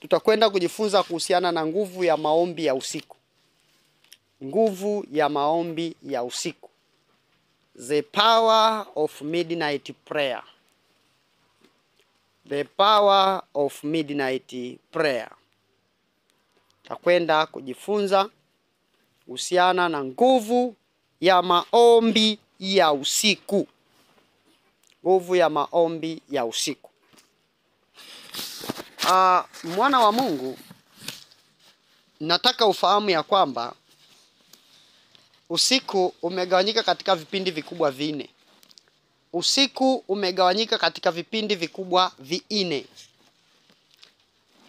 tutakwenda kujifunza kuhusiana na nguvu ya maombi ya usiku. Nguvu ya maombi ya usiku. The power of midnight prayer. The power of midnight prayer. Tutakwenda kujifunza kuhusiana na nguvu ya maombi ya usiku. Nguvu ya maombi ya usiku. Mwana wa Mungu, nataka ufahamu ya kwamba usiku umegawanyika katika vipindi vikubwa vinne. Usiku umegawanyika katika vipindi vikubwa vinne.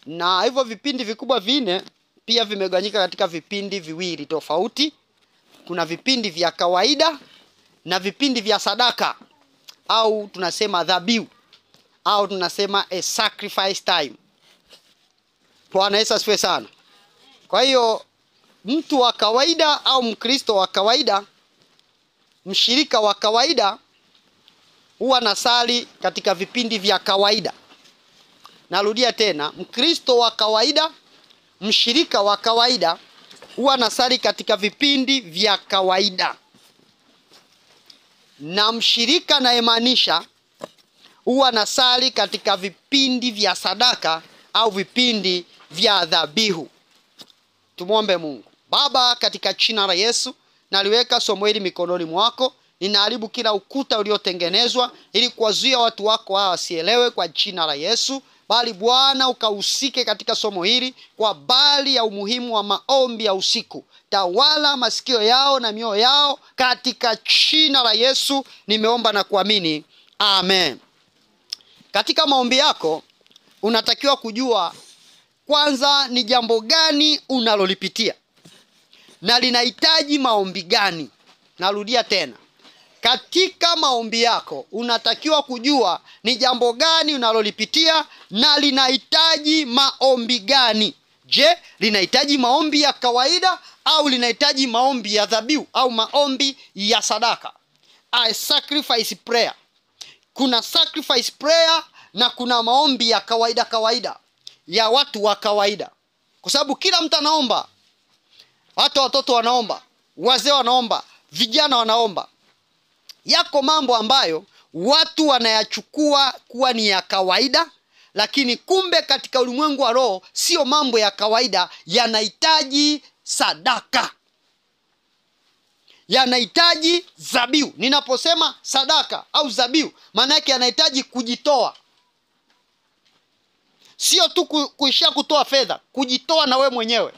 Na hivyo vipindi vikubwa vinne pia vimegawanyika katika vipindi viwili tofauti. Kuna vipindi vya kawaida na vipindi vya sadaka, au tunasema dhabihu, au tunasema a sacrifice time. Bwana Yesu asifiwe sana. Kwa hiyo mtu wa kawaida au Mkristo wa kawaida, mshirika wa kawaida, huwa anasali katika vipindi vya kawaida. Narudia tena, Mkristo wa kawaida, mshirika wa kawaida, huwa anasali katika vipindi vya kawaida. Na mshirika naemanisha huwa anasali katika vipindi vya sadaka au vipindi vya dhabihu. Tumuombe Mungu. Baba, katika jina la Yesu, naliweka somo hili mikononi mwako. Ninaharibu kila ukuta uliotengenezwa ili kuwazuia watu wako hawa wasielewe, kwa jina la Yesu. Bali Bwana ukahusike katika somo hili kwa bali ya umuhimu wa maombi ya usiku. Tawala masikio yao na mioyo yao katika jina la Yesu nimeomba na kuamini. Amen. Katika maombi yako unatakiwa kujua kwanza ni jambo gani unalolipitia na linahitaji maombi gani. Narudia tena. Katika maombi yako unatakiwa kujua ni jambo gani unalolipitia na linahitaji maombi gani. Je, linahitaji maombi ya kawaida au linahitaji maombi ya dhabihu au maombi ya sadaka? A sacrifice prayer. Kuna sacrifice prayer na kuna maombi ya kawaida ya watu wa kawaida. Kwa sababu kila mtu anaomba. Hata watoto wanaomba, wazee wanaomba, vijana wanaomba. Yako mambo ambayo watu wanayachukua kuwa ni ya kawaida, lakini kumbe katika ulimwengu wa roho sio mambo ya kawaida, yanahitaji sadaka. Yanahitaji dhabihu. Ninaposema sadaka au dhabihu, maana yake yanahitaji kujitoa. Sio tu kuishia kutoa fedha, kujitoa na we mwenyewe.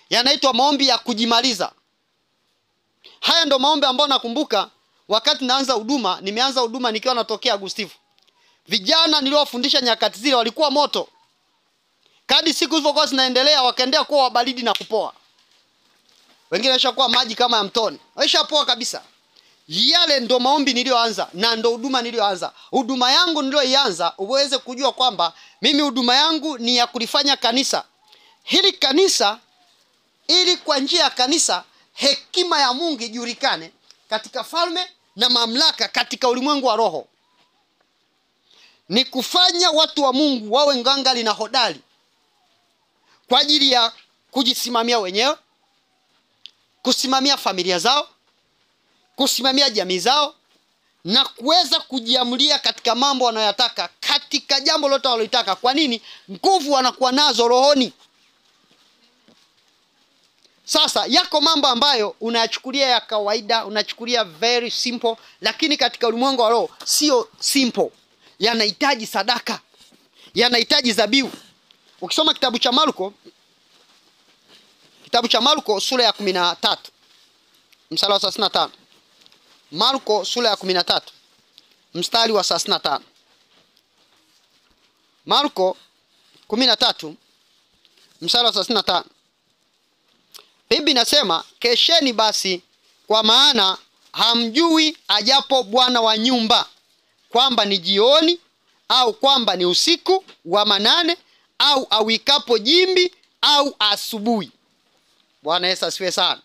Yanaitwa maombi ya kujimaliza. Haya ndo maombi ambayo nakumbuka wakati naanza huduma. Nimeanza huduma nikiwa natokea Agustifu. Vijana niliowafundisha nyakati zile walikuwa moto. Kadri siku zilivyokuwa zinaendelea wakaendelea kuwa wabaridi na kupoa. Wengine washakuwa maji kama ya mtoni. Washapoa kabisa. Yale ndo maombi nilioanza na ndo huduma nilioanza. Huduma yangu nilioianza uweze kujua kwamba mimi huduma yangu ni ya kulifanya kanisa. Hili kanisa, ili kwa njia ya kanisa hekima ya Mungu ijulikane katika falme na mamlaka katika ulimwengu wa roho. Ni kufanya watu wa Mungu wawe ngangari na hodari kwa ajili ya kujisimamia wenyewe, kusimamia familia zao, kusimamia jamii zao, na kuweza kujiamulia katika mambo wanayotaka, katika jambo lote wanalotaka. Kwa nini? Nguvu wanakuwa nazo rohoni. Sasa yako mambo ambayo unayachukulia ya kawaida, unachukulia very simple, lakini katika ulimwengu wa roho sio simple. Yanahitaji sadaka, yanahitaji dhabihu. Ukisoma kitabu cha Marko sura ya 13 mstari wa 35. Marko sura ya 13 mstari wa 35. Marko 13 mstari wa 35. Biblia inasema, kesheni basi, kwa maana hamjui ajapo bwana wa nyumba, kwamba ni jioni au kwamba ni usiku wa manane au awikapo jimbi au asubuhi. Bwana Yesu asifiwe sana.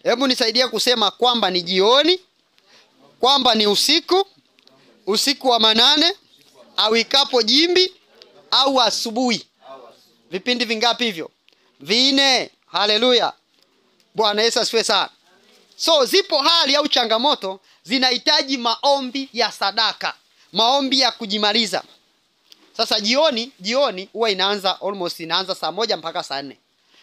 Hebu nisaidie kusema kwamba ni jioni, kwamba ni usiku wa manane, awikapo jimbi au asubuhi. Vipindi vingapi hivyo? 4. Haleluya. Bwana Yesu asifiwe sana. So zipo hali au changamoto zinahitaji maombi ya sadaka, maombi ya kujimaliza. Sasa jioni huwa inaanza inaanza saa 1 mpaka saa 4.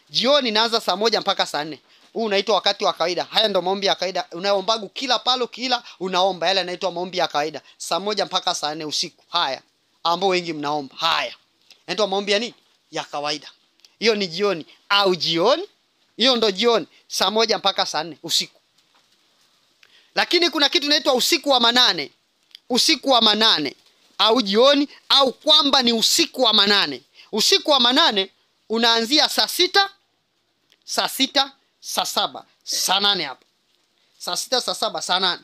Jioni inaanza saa 1 mpaka saa 4. Huu unaitwa wakati wa kawaida. Haya ndo maombi ya kawaida. Unaombagu kila palo kila unaomba. Yale yanaitwa maombi ya kawaida. Saa 1 mpaka saa 4 usiku. Haya. Ambao wengi mnaomba. Haya. Yanaitwa maombi ya nini? Ya kawaida. Hiyo ni jioni au jioni. Hiyo ndo jioni saa 1 mpaka saa 4 usiku. Lakini kuna kitu inaitwa usiku wa manane. Usiku wa manane au jioni au kwamba ni usiku wa manane. Usiku wa manane unaanzia saa 6, saa 6, saa 7, saa 8 hapa. Saa 6, saa 7, saa 8.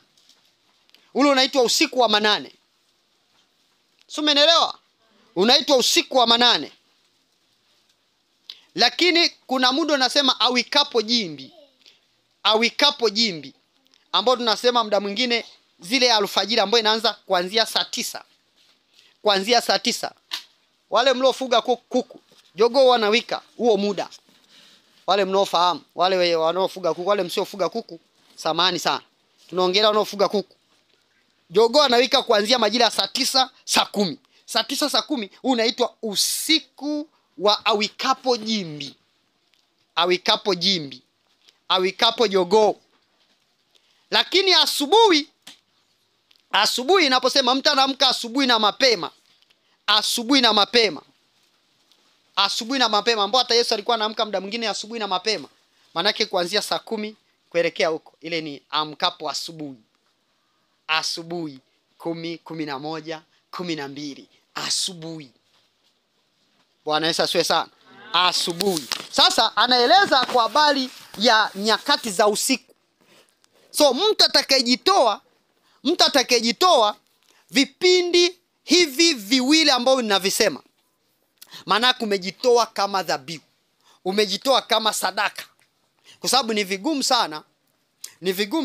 Ule unaitwa usiku wa manane. Sio, umeelewa? Unaitwa usiku wa manane. Lakini kuna muda unasema awikapo jimbi. Awikapo jimbi. Ambao tunasema muda mwingine zile alfajiri ambayo inaanza kuanzia saa 9. Kuanzia saa 9. Wale mliofuga kuku, jogoo wanawika huo muda. Wale mnaofahamu, wale wanaofuga kuku, wale msiofuga kuku, samahani sana. Tunaongelea wanaofuga kuku. Jogoo anawika kuanzia majira saa 9, saa 10. Saa 9, saa 10 unaitwa usiku wa awikapo jimbi. Awikapo jimbi. Awikapo jogoo. Lakini asubuhi inaposema mtu anaamka asubuhi na mapema. Asubuhi na mapema. Asubuhi na mapema, ambao hata Yesu alikuwa anaamka muda mwingine asubuhi na mapema. Manake kuanzia saa 10 kuelekea huko. Ile ni amkapo asubuhi. Asubuhi 10, 11, 12 asubuhi. Bwana Yesu asifiwe sana. Asubuhi. Sasa anaeleza kwa habari ya nyakati za usiku. So mtu atakayejitoa vipindi hivi viwili ambao ninavisema. Maana umejitoa kama dhabihu. Umejitoa kama sadaka. Kwa sababu ni vigumu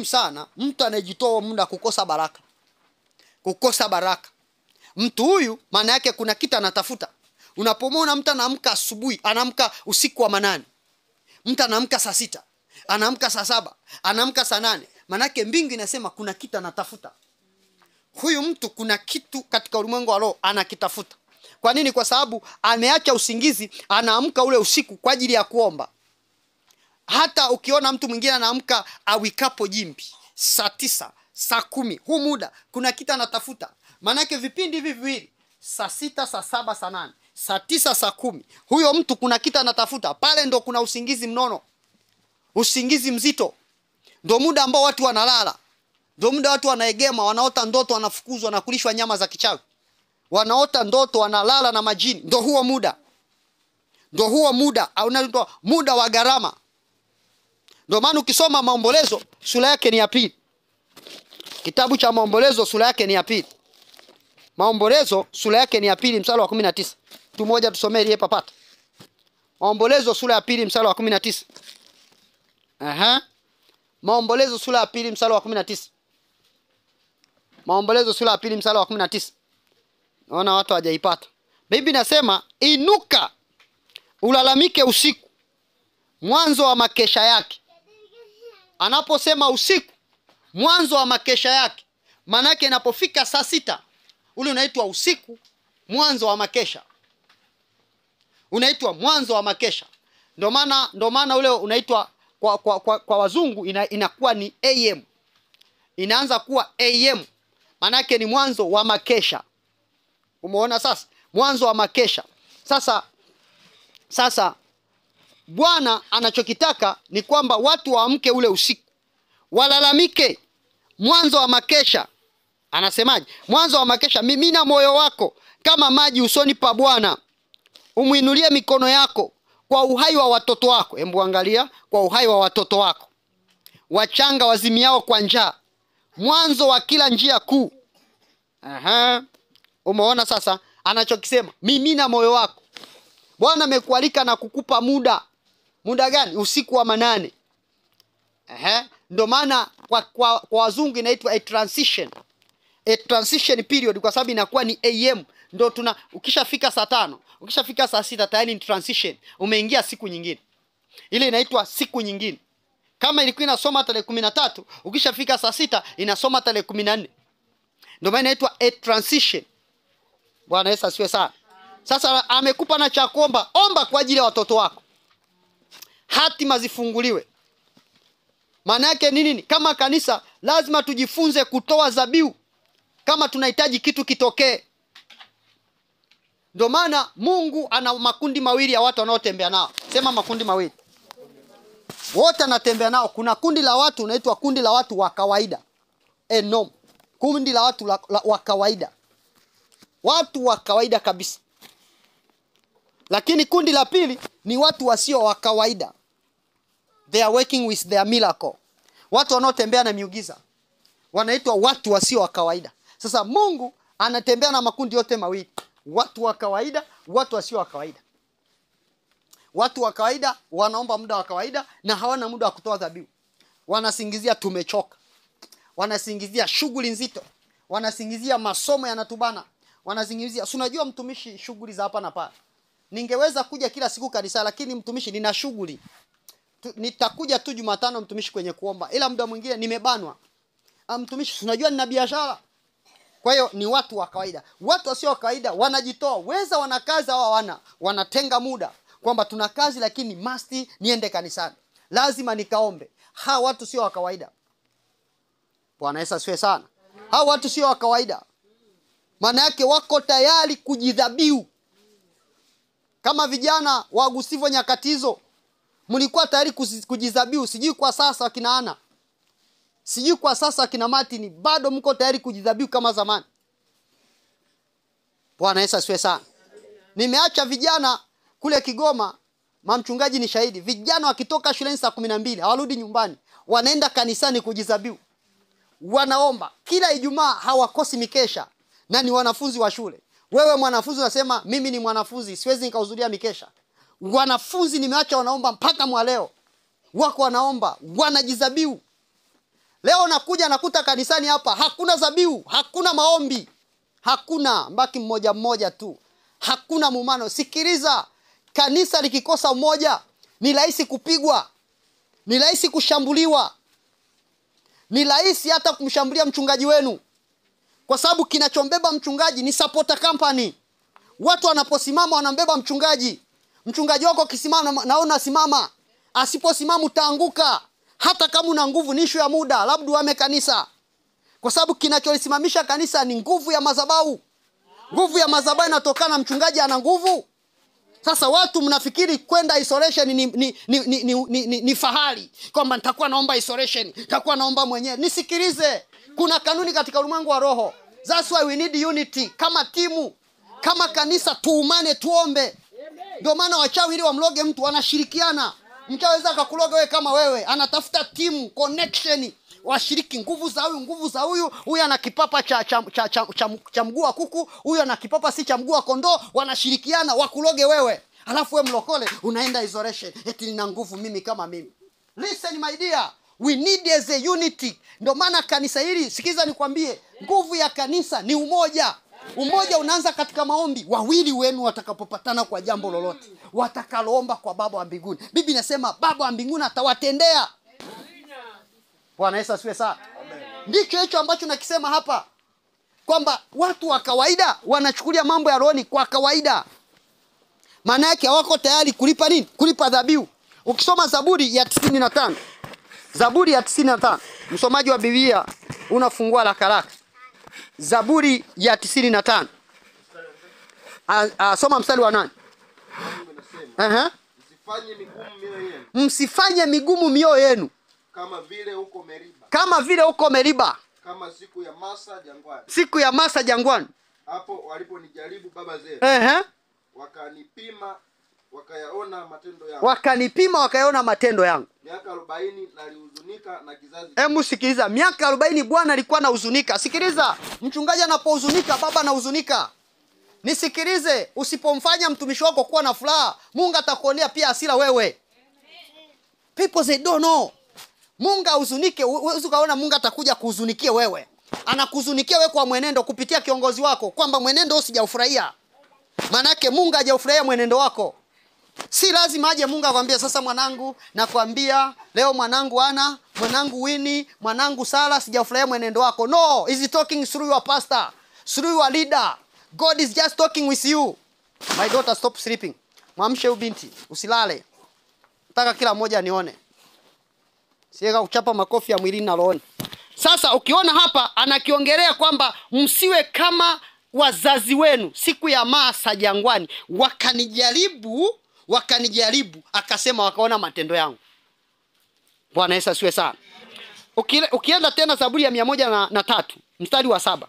sana mtu anayejitoa muda kukosa baraka. Kukosa baraka. Mtu huyu maana yake kuna kitu anatafuta. Unapomwona mtu anaamka asubuhi, anaamka usiku wa manane. Mtu anaamka saa 6, anaamka saa 7, anaamka saa 8. Maana yake mbingu inasema kuna kitu anatafuta. Huyu mtu kuna kitu katika ulimwengu wa roho anakitafuta. Kwa nini? Kwa sababu ameacha usingizi, anaamka ule usiku kwa ajili ya kuomba. Hata ukiona mtu mwingine anaamka awikapo jimbi, saa 9, saa 10, huu muda kuna kitu anatafuta. Maana yake vipindi hivi viwili, saa 6, saa 7, saa 8, saa 9, saa 10, huyo mtu kuna kitu anatafuta. Pale ndo kuna usingizi mnono. Usingizi mzito. Ndo muda ambao watu wanalala. Ndo muda watu wanaegema, wanaota ndoto, wanafukuzwa na kulishwa nyama za kichawi. Wanaota ndoto, wanalala na majini. Ndo huo muda. Ndo huo muda au unaitwa muda wa gharama. Ndo maana ukisoma Maombolezo sura yake ni ya 2. Kitabu cha Maombolezo sura yake ni ya 2. Maombolezo sura yake ni ya 2 mstari wa 19. Mtu mmoja tusomee ile papata. Maombolezo sura ya 2 mstari wa 19. Maombolezo sura ya 2 mstari wa 19. Maombolezo sura ya 2 mstari wa 19. Naona watu hawajaipata. Biblia inasema inuka ulalamike usiku, mwanzo wa makesha yake. Anaposema usiku, mwanzo wa makesha yake, maana yake inapofika saa 6, ule unaitwa usiku, mwanzo wa makesha. Unaitwa mwanzo wa makesha. Ndio maana ule unaitwa kwa wazungu inakuwa ni AM. Inaanza kuwa AM. Maana yake ni mwanzo wa makesha. Umeona sasa? Mwanzo wa makesha. Sasa Bwana anachokitaka ni kwamba watu waamke ule usiku. Walalamike mwanzo wa makesha. Anasemaje? Mwanzo wa makesha, mimina moyo wako kama maji usoni pa Bwana. Umuinulie mikono yako kwa uhai wa watoto wako. Hebu angalia, kwa uhai wa watoto wako. Wachanga wazimiao kwa njaa. Mwanzo wa kila njia kuu. Umeona sasa anachokisema? Mimina moyo wako. Bwana amekualika na kukupa muda. Muda gani? Usiku wa manane. Ndio maana kwa wazungu inaitwa a transition period, kwa sababu inakuwa ni AM. Ndio ukishafika saa 5, ukishafika saa 6 tayari ni transition. Umeingia siku nyingine. Ile inaitwa siku nyingine. Kama ilikuwa inasoma tarehe 13, ukishafika saa 6 inasoma tarehe 14. Ndio maana inaitwa a transition. Bwana Yesu asifiwe sana. Sasa amekupa na cha kuomba, omba kwa ajili ya watoto wako. Hatima zifunguliwe. Maana yake ni nini? Kama kanisa lazima tujifunze kutoa dhabihu kama tunahitaji kitu kitokee. Ndio maana Mungu ana makundi mawili ya watu wanaotembea nao. Sema makundi mawili. Wote anatembea nao. Kuna kundi la watu unaitwa kundi la watu wa kawaida. Norm. Kundi la watu wa kawaida. Watu wa kawaida kabisa. Lakini kundi la pili ni watu wasio wa kawaida. They are working with their miracle. Watu wanaotembea na miujiza wanaitwa watu wasio wa kawaida. Sasa Mungu anatembea na makundi yote mawili. Watu wa kawaida, watu wasio wa kawaida. Watu wa kawaida wanaomba muda wa kawaida na hawana muda wa kutoa dhabihu. Wanasingizia tumechoka. Wanasingizia shughuli nzito. Wanasingizia masomo yanatubana. Wanasingizia, si unajua mtumishi shughuli za hapa na pale. Ningeweza kuja kila siku kanisa lakini mtumishi nina shughuli. Nitakuja tu Jumatano mtumishi kwenye kuomba. Ila muda mwingine nimebanwa. Mtumishi unajua nina biashara. Kwa hiyo ni watu wa kawaida. Watu wasio wa kawaida wanajitoa. Weza wana kazi au hawana. Wanatenga muda kwamba tuna kazi lakini must niende kanisani. Lazima nikaombe. Hao watu sio wa kawaida. Bwana Yesu asifiwe sana. Hao watu sio wa kawaida. Maana yake wako tayari kujidhabihu. Kama vijana wa Agustivyo nyakati hizo mlikuwa tayari kujidhabihu. Sijui kwa sasa kina Ana. Sijui kwa sasa kina Martin bado mko tayari kujidhabihu kama zamani. Bwana Yesu asifiwe sana. Nimeacha vijana kule Kigoma, mchungaji ni shahidi. Vijana wakitoka shuleni saa 12 hawarudi nyumbani, wanaenda kanisani kujidhabihu. Wanaomba kila Ijumaa, hawakosi mikesha na ni wanafunzi wa shule. Wewe mwanafunzi unasema mimi ni mwanafunzi siwezi nikahudhuria mikesha. Wanafunzi nimeacha wanaomba mpaka mwaleo. Wako wanaomba, wanajidhabihu. Leo nakuja nakuta kanisani hapa hakuna dhabihu, hakuna maombi. Hakuna, mbaki mmoja mmoja tu. Hakuna mumano. Sikiliza, kanisa likikosa umoja ni rahisi kupigwa. Ni rahisi kushambuliwa. Ni rahisi hata kumshambulia mchungaji wenu. Kwa sababu kinachombeba mchungaji ni supporter company. Watu wanaposimama wanambeba mchungaji. Mchungaji wako kisimama naona simama. Asiposimama utaanguka. Hata kama una nguvu ni issue ya muda, labda uame kanisa. Kwa sababu kinacholisimamisha kanisa ni nguvu ya madhabahu. Nguvu ya madhabahu inatokana mchungaji ana nguvu. Sasa watu mnafikiri kwenda isolation ni fahari. Kwamba nitakuwa naomba isolation, nitakuwa naomba mwenyewe. Nisikilize. Kuna kanuni katika ulimwengu wa roho. That's why we need unity. Kama timu, kama kanisa tuumane tuombe. Ndio maana wachawi ili wamloge mtu wanashirikiana. Mchaweza akakuloga wewe kama wewe, anatafuta timu, connection, washiriki nguvu za huyu, huyu ana kipapa cha mguu wa kuku, huyu ana kipapa si cha mguu wa kondoo, wanashirikiana wakuloge wewe. Alafu wewe mlokole unaenda isolation, eti nina nguvu mimi kama mimi. Listen my dear, we need as a unity. Ndio maana kanisa hili, sikiza nikwambie, nguvu ya kanisa ni umoja. Umoja unaanza katika maombi. Wawili wenu watakapopatana kwa jambo lolote, watakaloomba kwa Baba wa mbinguni. Biblia inasema Baba wa mbinguni atawatendea. Bwana Yesu asifiwe sana. Ndicho hicho ambacho nakisema hapa. Kwamba watu wa kawaida wanachukulia mambo ya rohoni kwa kawaida. Maana yake hawako tayari kulipa nini? Kulipa dhabihu. Ukisoma Zaburi ya 95. Zaburi ya 95. Msomaji wa Biblia unafungua haraka. Zaburi ya 95. Soma mstari wa 8. Msifanye migumu mioyo yenu. Msifanye migumu mioyo yenu. Kama vile huko Meriba. Kama vile huko Meriba. Kama siku ya Masa jangwani. Siku ya Masa jangwani. Hapo waliponijaribu baba zetu. Wakanipima wakayaona matendo yangu. Wakanipima wakayaona matendo yangu. Miaka 40 nalihuzunika na kizazi. Hebu sikiliza, miaka 40 Bwana alikuwa anahuzunika. Sikiliza, mchungaji anapohuzunika baba anahuzunika. Nisikilize, usipomfanya mtumishi wako kuwa na furaha, Mungu atakuonea pia hasira wewe. People they don't know. Mungu ahuzunike, ukaona Mungu atakuja kuhuzunikia wewe. Anakuzunikia wewe kwa mwenendo kupitia kiongozi wako kwamba mwenendo usijaufurahia. Manake Mungu hajaufurahia mwenendo wako. Si lazima aje Mungu akwambie sasa mwanangu, nakwambia leo mwanangu Ana, mwanangu Winnie, mwanangu Sara sijaufurahia mwenendo wako. No, he's talking through your pastor, through your leader. God is just talking with you. My daughter, stop sleeping. Mwamshe ubinti, usilale. Nataka kila mmoja nione. Siweka kuchapa makofi ya mwilini na rohoni. Sasa ukiona hapa anakiongelea kwamba msiwe kama wazazi wenu siku ya Masa jangwani, wakanijaribu akasema wakaona matendo yangu. Bwana Yesu asiwe sana. Ukienda tena Zaburi ya 103 mstari wa 7.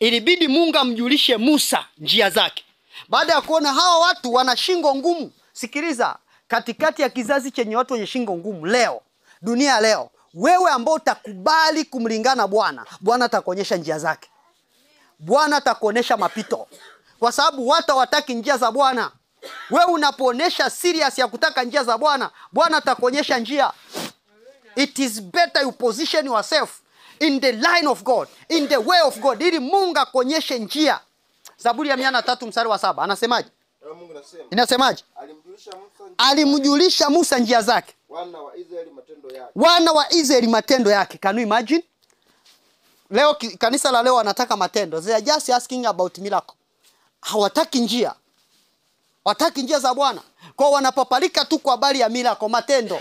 Ilibidi Mungu amjulishe Musa njia zake. Baada ya kuona hawa watu wana shingo ngumu. Sikiliza, katikati ya kizazi chenye watu wenye shingo ngumu leo, dunia leo, wewe ambao utakubali kumlingana Bwana, Bwana atakuonyesha njia zake. Bwana atakuonyesha mapito. Kwa sababu watu hawataki njia za Bwana. Wewe unapoonesha serious ya kutaka njia za Bwana, Bwana atakuonyesha njia. It is better you position yourself in the line of God, in the way of God, ili Mungu akuonyeshe njia. Zaburi ya 103 mstari wa 7 anasemaje? Mungu anasema. Inasemaje? Alimjulisha Musa njia zake. Wana wa Israeli matendo yake. Wana wa Israeli matendo yake. Can you imagine? Leo kanisa la leo wanataka matendo. They are just asking about miracle. Hawataki njia. Wataki njia za Bwana. Kwa wanapapalika tu kwa habari ya miracle, matendo.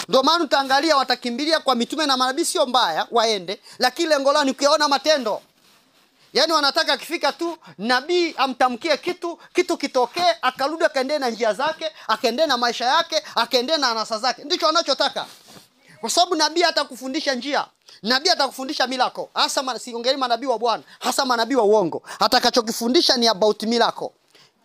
Ndio maana utaangalia watakimbilia kwa mitume na manabii, sio mbaya waende, lakini lengo lao ni kuona matendo. Yaani wanataka akifika tu nabii amtamkie kitu kitokee, akarudi akaendelea na njia zake, akaendelea na maisha yake, akaendelea na anasa zake. Ndicho wanachotaka. Kwa sababu nabii atakufundisha njia. Nabii atakufundisha miracle. Hasa siongei manabii wa Bwana, hasa manabii wa uongo. Atakachokifundisha ni about miracle.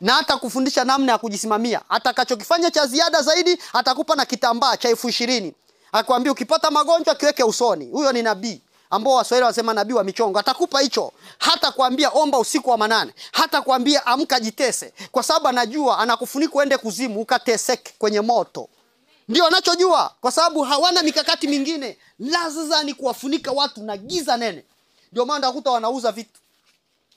Na atakufundisha namna ya kujisimamia. Atakachokifanya cha ziada zaidi, atakupa na kitambaa cha 20,000. Akwambia ukipata magonjwa kiweke usoni. Huyo ni nabii. Ambao Waswahili wanasema nabii wa michongo. Atakupa hicho. Hata kuambia omba usiku wa manane. Hata kuambia amka jitese. Kwa sababu anajua anakufunika uende kuzimu ukateseke kwenye moto. Ndio anachojua, kwa sababu hawana mikakati mingine. Lazima ni kuwafunika watu na giza nene. Ndio maana utakuta wanauza vitu.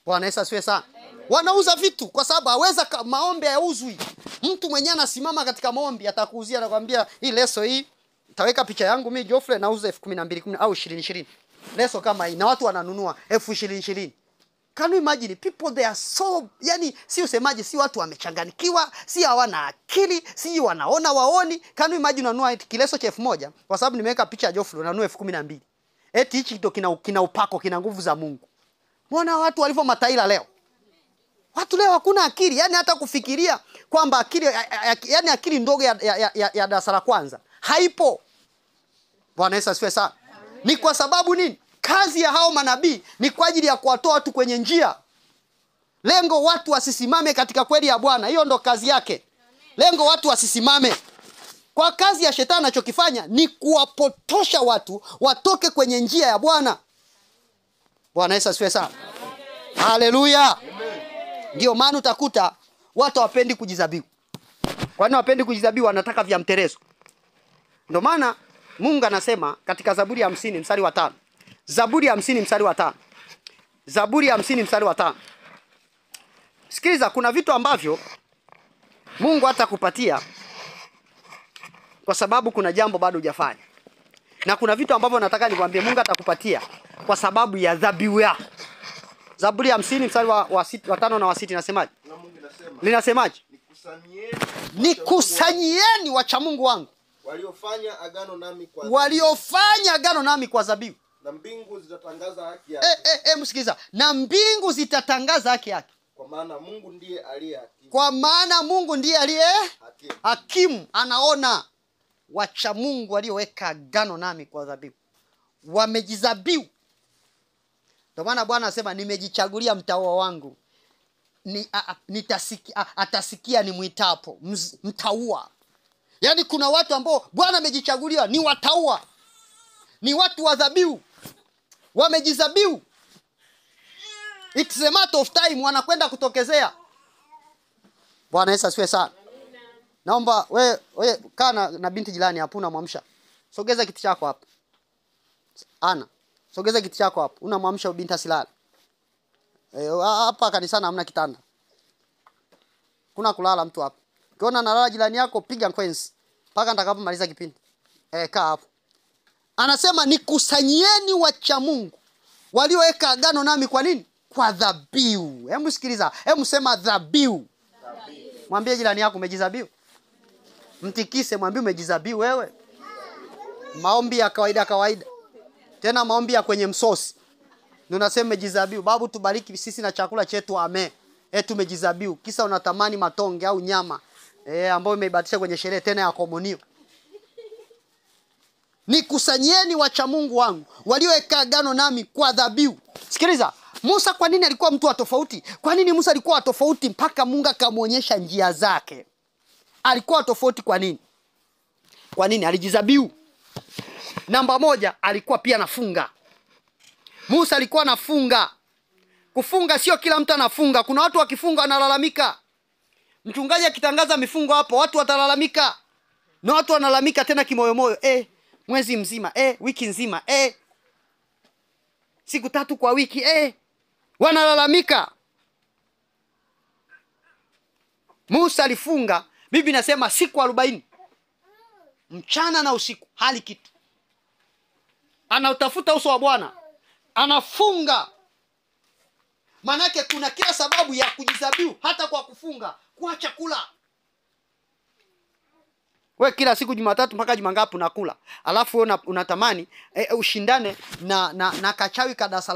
Bwana Yesu asifiwe sana. Wanauza vitu kwa sababu haweza maombi yauzwi. Mtu mwenyewe anasimama katika maombi atakuuzia na kwambia hii leso hii taweka picha yangu mimi Geoffrey nauza 12,000 au 20,000. Leso kama hii na watu wananunua 20,000. Can you imagine people they are so, yani si usemaje, si watu wamechanganikiwa, si hawana akili, si wanaona waoni. Can you imagine unanunua kileso cha 1,000 kwa sababu nimeweka picha ya Geoffrey unanunua 12,000. Eti hichi ndio kina upako, kina nguvu za Mungu. Mbona watu walivyo mataila leo? Watu leo hakuna akili, yani hata kufikiria kwamba akili, yani akili ndogo ya darasa la kwanza haipo. Bwana Yesu asifiwe sana. Ni kwa sababu nini? Kazi ya hao manabii ni kwa ajili ya kuwatoa watu kwenye njia. Lengo watu wasisimame katika kweli ya Bwana. Hiyo ndo kazi yake. Lengo watu wasisimame. Kwa kazi ya shetani anachokifanya ni kuwapotosha watu watoke kwenye njia ya Bwana. Bwana Yesu asifiwe sana. Haleluya. Ndio maana utakuta watu hawapendi kujizabihu. Kwa nini hawapendi kujizabihu? Wanataka vya mterezo. Ndio maana Mungu anasema katika Zaburi ya 50 mstari wa 5. Zaburi ya 50 mstari wa 5. Zaburi ya 50 mstari wa 5. Sikiliza, kuna vitu ambavyo Mungu hatakupatia kwa sababu kuna jambo bado hujafanya. Na kuna vitu ambavyo nataka nikwambie Mungu atakupatia kwa sababu ya dhabihu yako. Zaburi ya 50 mstari wa 5 na wa 6 inasemaje? Na Mungu anasema. Linasemaje? Nikusanyieni wacha Mungu wangu. Waliofanya agano nami kwa dhabihu. Na mbingu zitatangaza haki yake. Msikiza. Na mbingu zitatangaza haki yake. Kwa maana Mungu ndiye aliye hakimu. Kwa maana Mungu ndiye aliye hakimu. Anaona wacha Mungu walioweka agano nami kwa dhabihu. Wamejizabihu. Ndio maana Bwana anasema nimejichagulia mtaua wangu. Atasikia nimuitapo mtaua. Yaani kuna watu ambao Bwana amejichagulia ni wataua. Ni watu wa dhabihu. Wamejizabihu. It's a matter of time wanakwenda kutokezea. Bwana Yesu asifiwe sana. Naomba wewe kaa na binti jirani hapo unamwamsha. Sogeza kiti chako hapa. Ana. Sogeza kiti chako hapo. Unamwamsha binti asilale. Hapa kanisani hamna kitanda. Kuna kulala mtu hapa. Ukiona analala jirani yako piga kwenzi mpaka nitakapomaliza kipindi. Kaa hapo. Anasema nikusanyieni wacha Mungu walioweka agano nami kwa nini? Kwa dhabihu. Hebu sikiliza. Hebu sema dhabihu. Mwambie jirani yako umejizabihu. Mtikise mwambie umejizabihu wewe. Maombi ya kawaida. Tena maombi ya kwenye msosi. Ndio nasema umejizabihu. Babu tubariki sisi na chakula chetu amen. Tumejizabihu. Kisa unatamani matonge au nyama ambayo umeibatisha kwenye sherehe tena ya komunio. Nikusanyieni wacha Mungu wangu walioweka agano nami kwa dhabihu. Sikiliza. Musa kwa nini alikuwa mtu wa tofauti? Kwa nini Musa alikuwa tofauti mpaka Mungu akamuonyesha njia zake? Alikuwa tofauti kwa nini? Kwa nini alijizabihu? Namba 1, alikuwa pia anafunga. Musa alikuwa anafunga. Kufunga sio kila mtu anafunga. Kuna watu wakifunga wanalalamika. Mchungaji akitangaza mifungo hapo watu watalalamika. Na watu wanalalamika tena kimoyomoyo. Mwezi mzima, wiki nzima, siku 3 kwa wiki, wanalalamika. Musa alifunga, Biblia inasema siku 40. Mchana na usiku, hali kitu. Anautafuta uso wa Bwana. Anafunga. Manake kuna kila sababu ya kujizabihu hata kwa kufunga, kwa chakula. Wewe kila siku Jumatatu mpaka Jumangapi unakula. Alafu wewe unatamani ushindane na kachawi kadasa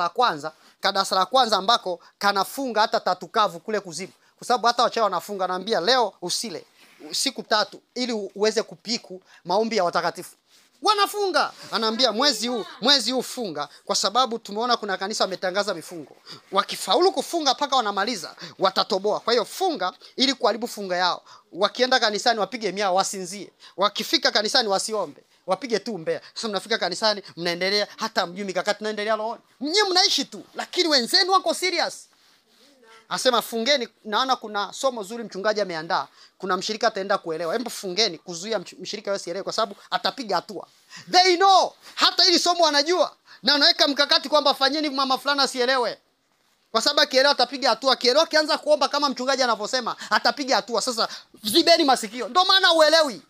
la kwanza ambako kanafunga hata tatukavu kule kuzimu. Kwa sababu hata wachawi wanafunga, naambia leo usile siku 3 ili uweze kupiku maombi ya watakatifu. Wanafunga. Anaambia mwezi huu funga kwa sababu tumeona kuna kanisa wametangaza mifungo. Wakifaulu kufunga mpaka wanamaliza watatoboa. Kwa hiyo funga ili kuharibu funga yao. Wakienda kanisani wapige miao wasinzie. Wakifika kanisani wasiombe. Wapige tu mbea. Sasa mnafika kanisani mnaendelea hata mjui mikakati tunaendelea rohoni. Nyinyi mnaishi tu lakini wenzenu wako serious. Asema fungeni, naona kuna somo zuri mchungaji ameandaa. Kuna mshirika ataenda kuelewa. Hebu fungeni kuzuia mshirika yeye sielewe kwa sababu atapiga hatua. They know. Hata ili somo wanajua. Na anaweka mkakati kwamba fanyeni mama fulani asielewe. Kwa sababu akielewa atapiga hatua. Akielewa akianza kuomba kama mchungaji anavyosema atapiga hatua. Sasa zibeni masikio. Ndio maana uelewi.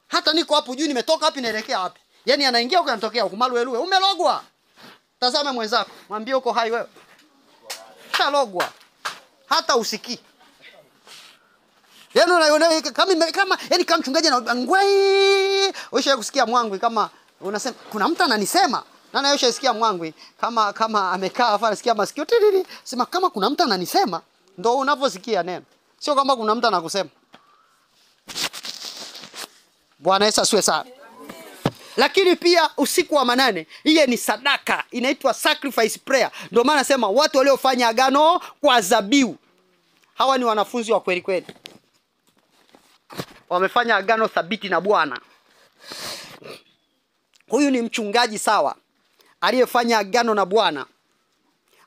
Hata niko hapo juu nimetoka wapi naelekea wapi. Yaani anaingia huko anatokea huko maluelue. Umelogwa. Tazama mwenzako. Mwambie uko hai wewe. Shalogwa. Hata usikii. Yaani unaona kama mchungaji na ngwai. Ushawahi kusikia mwangwi kama unasema kuna mtu ananisema. Nani ushaisikia mwangwi kama amekaa afa anasikia masikio tiri. Sema kama kuna mtu ananisema ndio unavyosikia neno. Sio kama kuna mtu anakusema. Bwana Yesu asiwe sana. Lakini pia usiku wa manane, hiye ni sadaka, inaitwa sacrifice prayer. Ndio maana nasema watu waliofanya agano kwa dhabihu. Hawa ni wanafunzi wa kweli kweli. Wamefanya agano thabiti na Bwana. Huyu ni mchungaji sawa, aliyefanya agano na Bwana.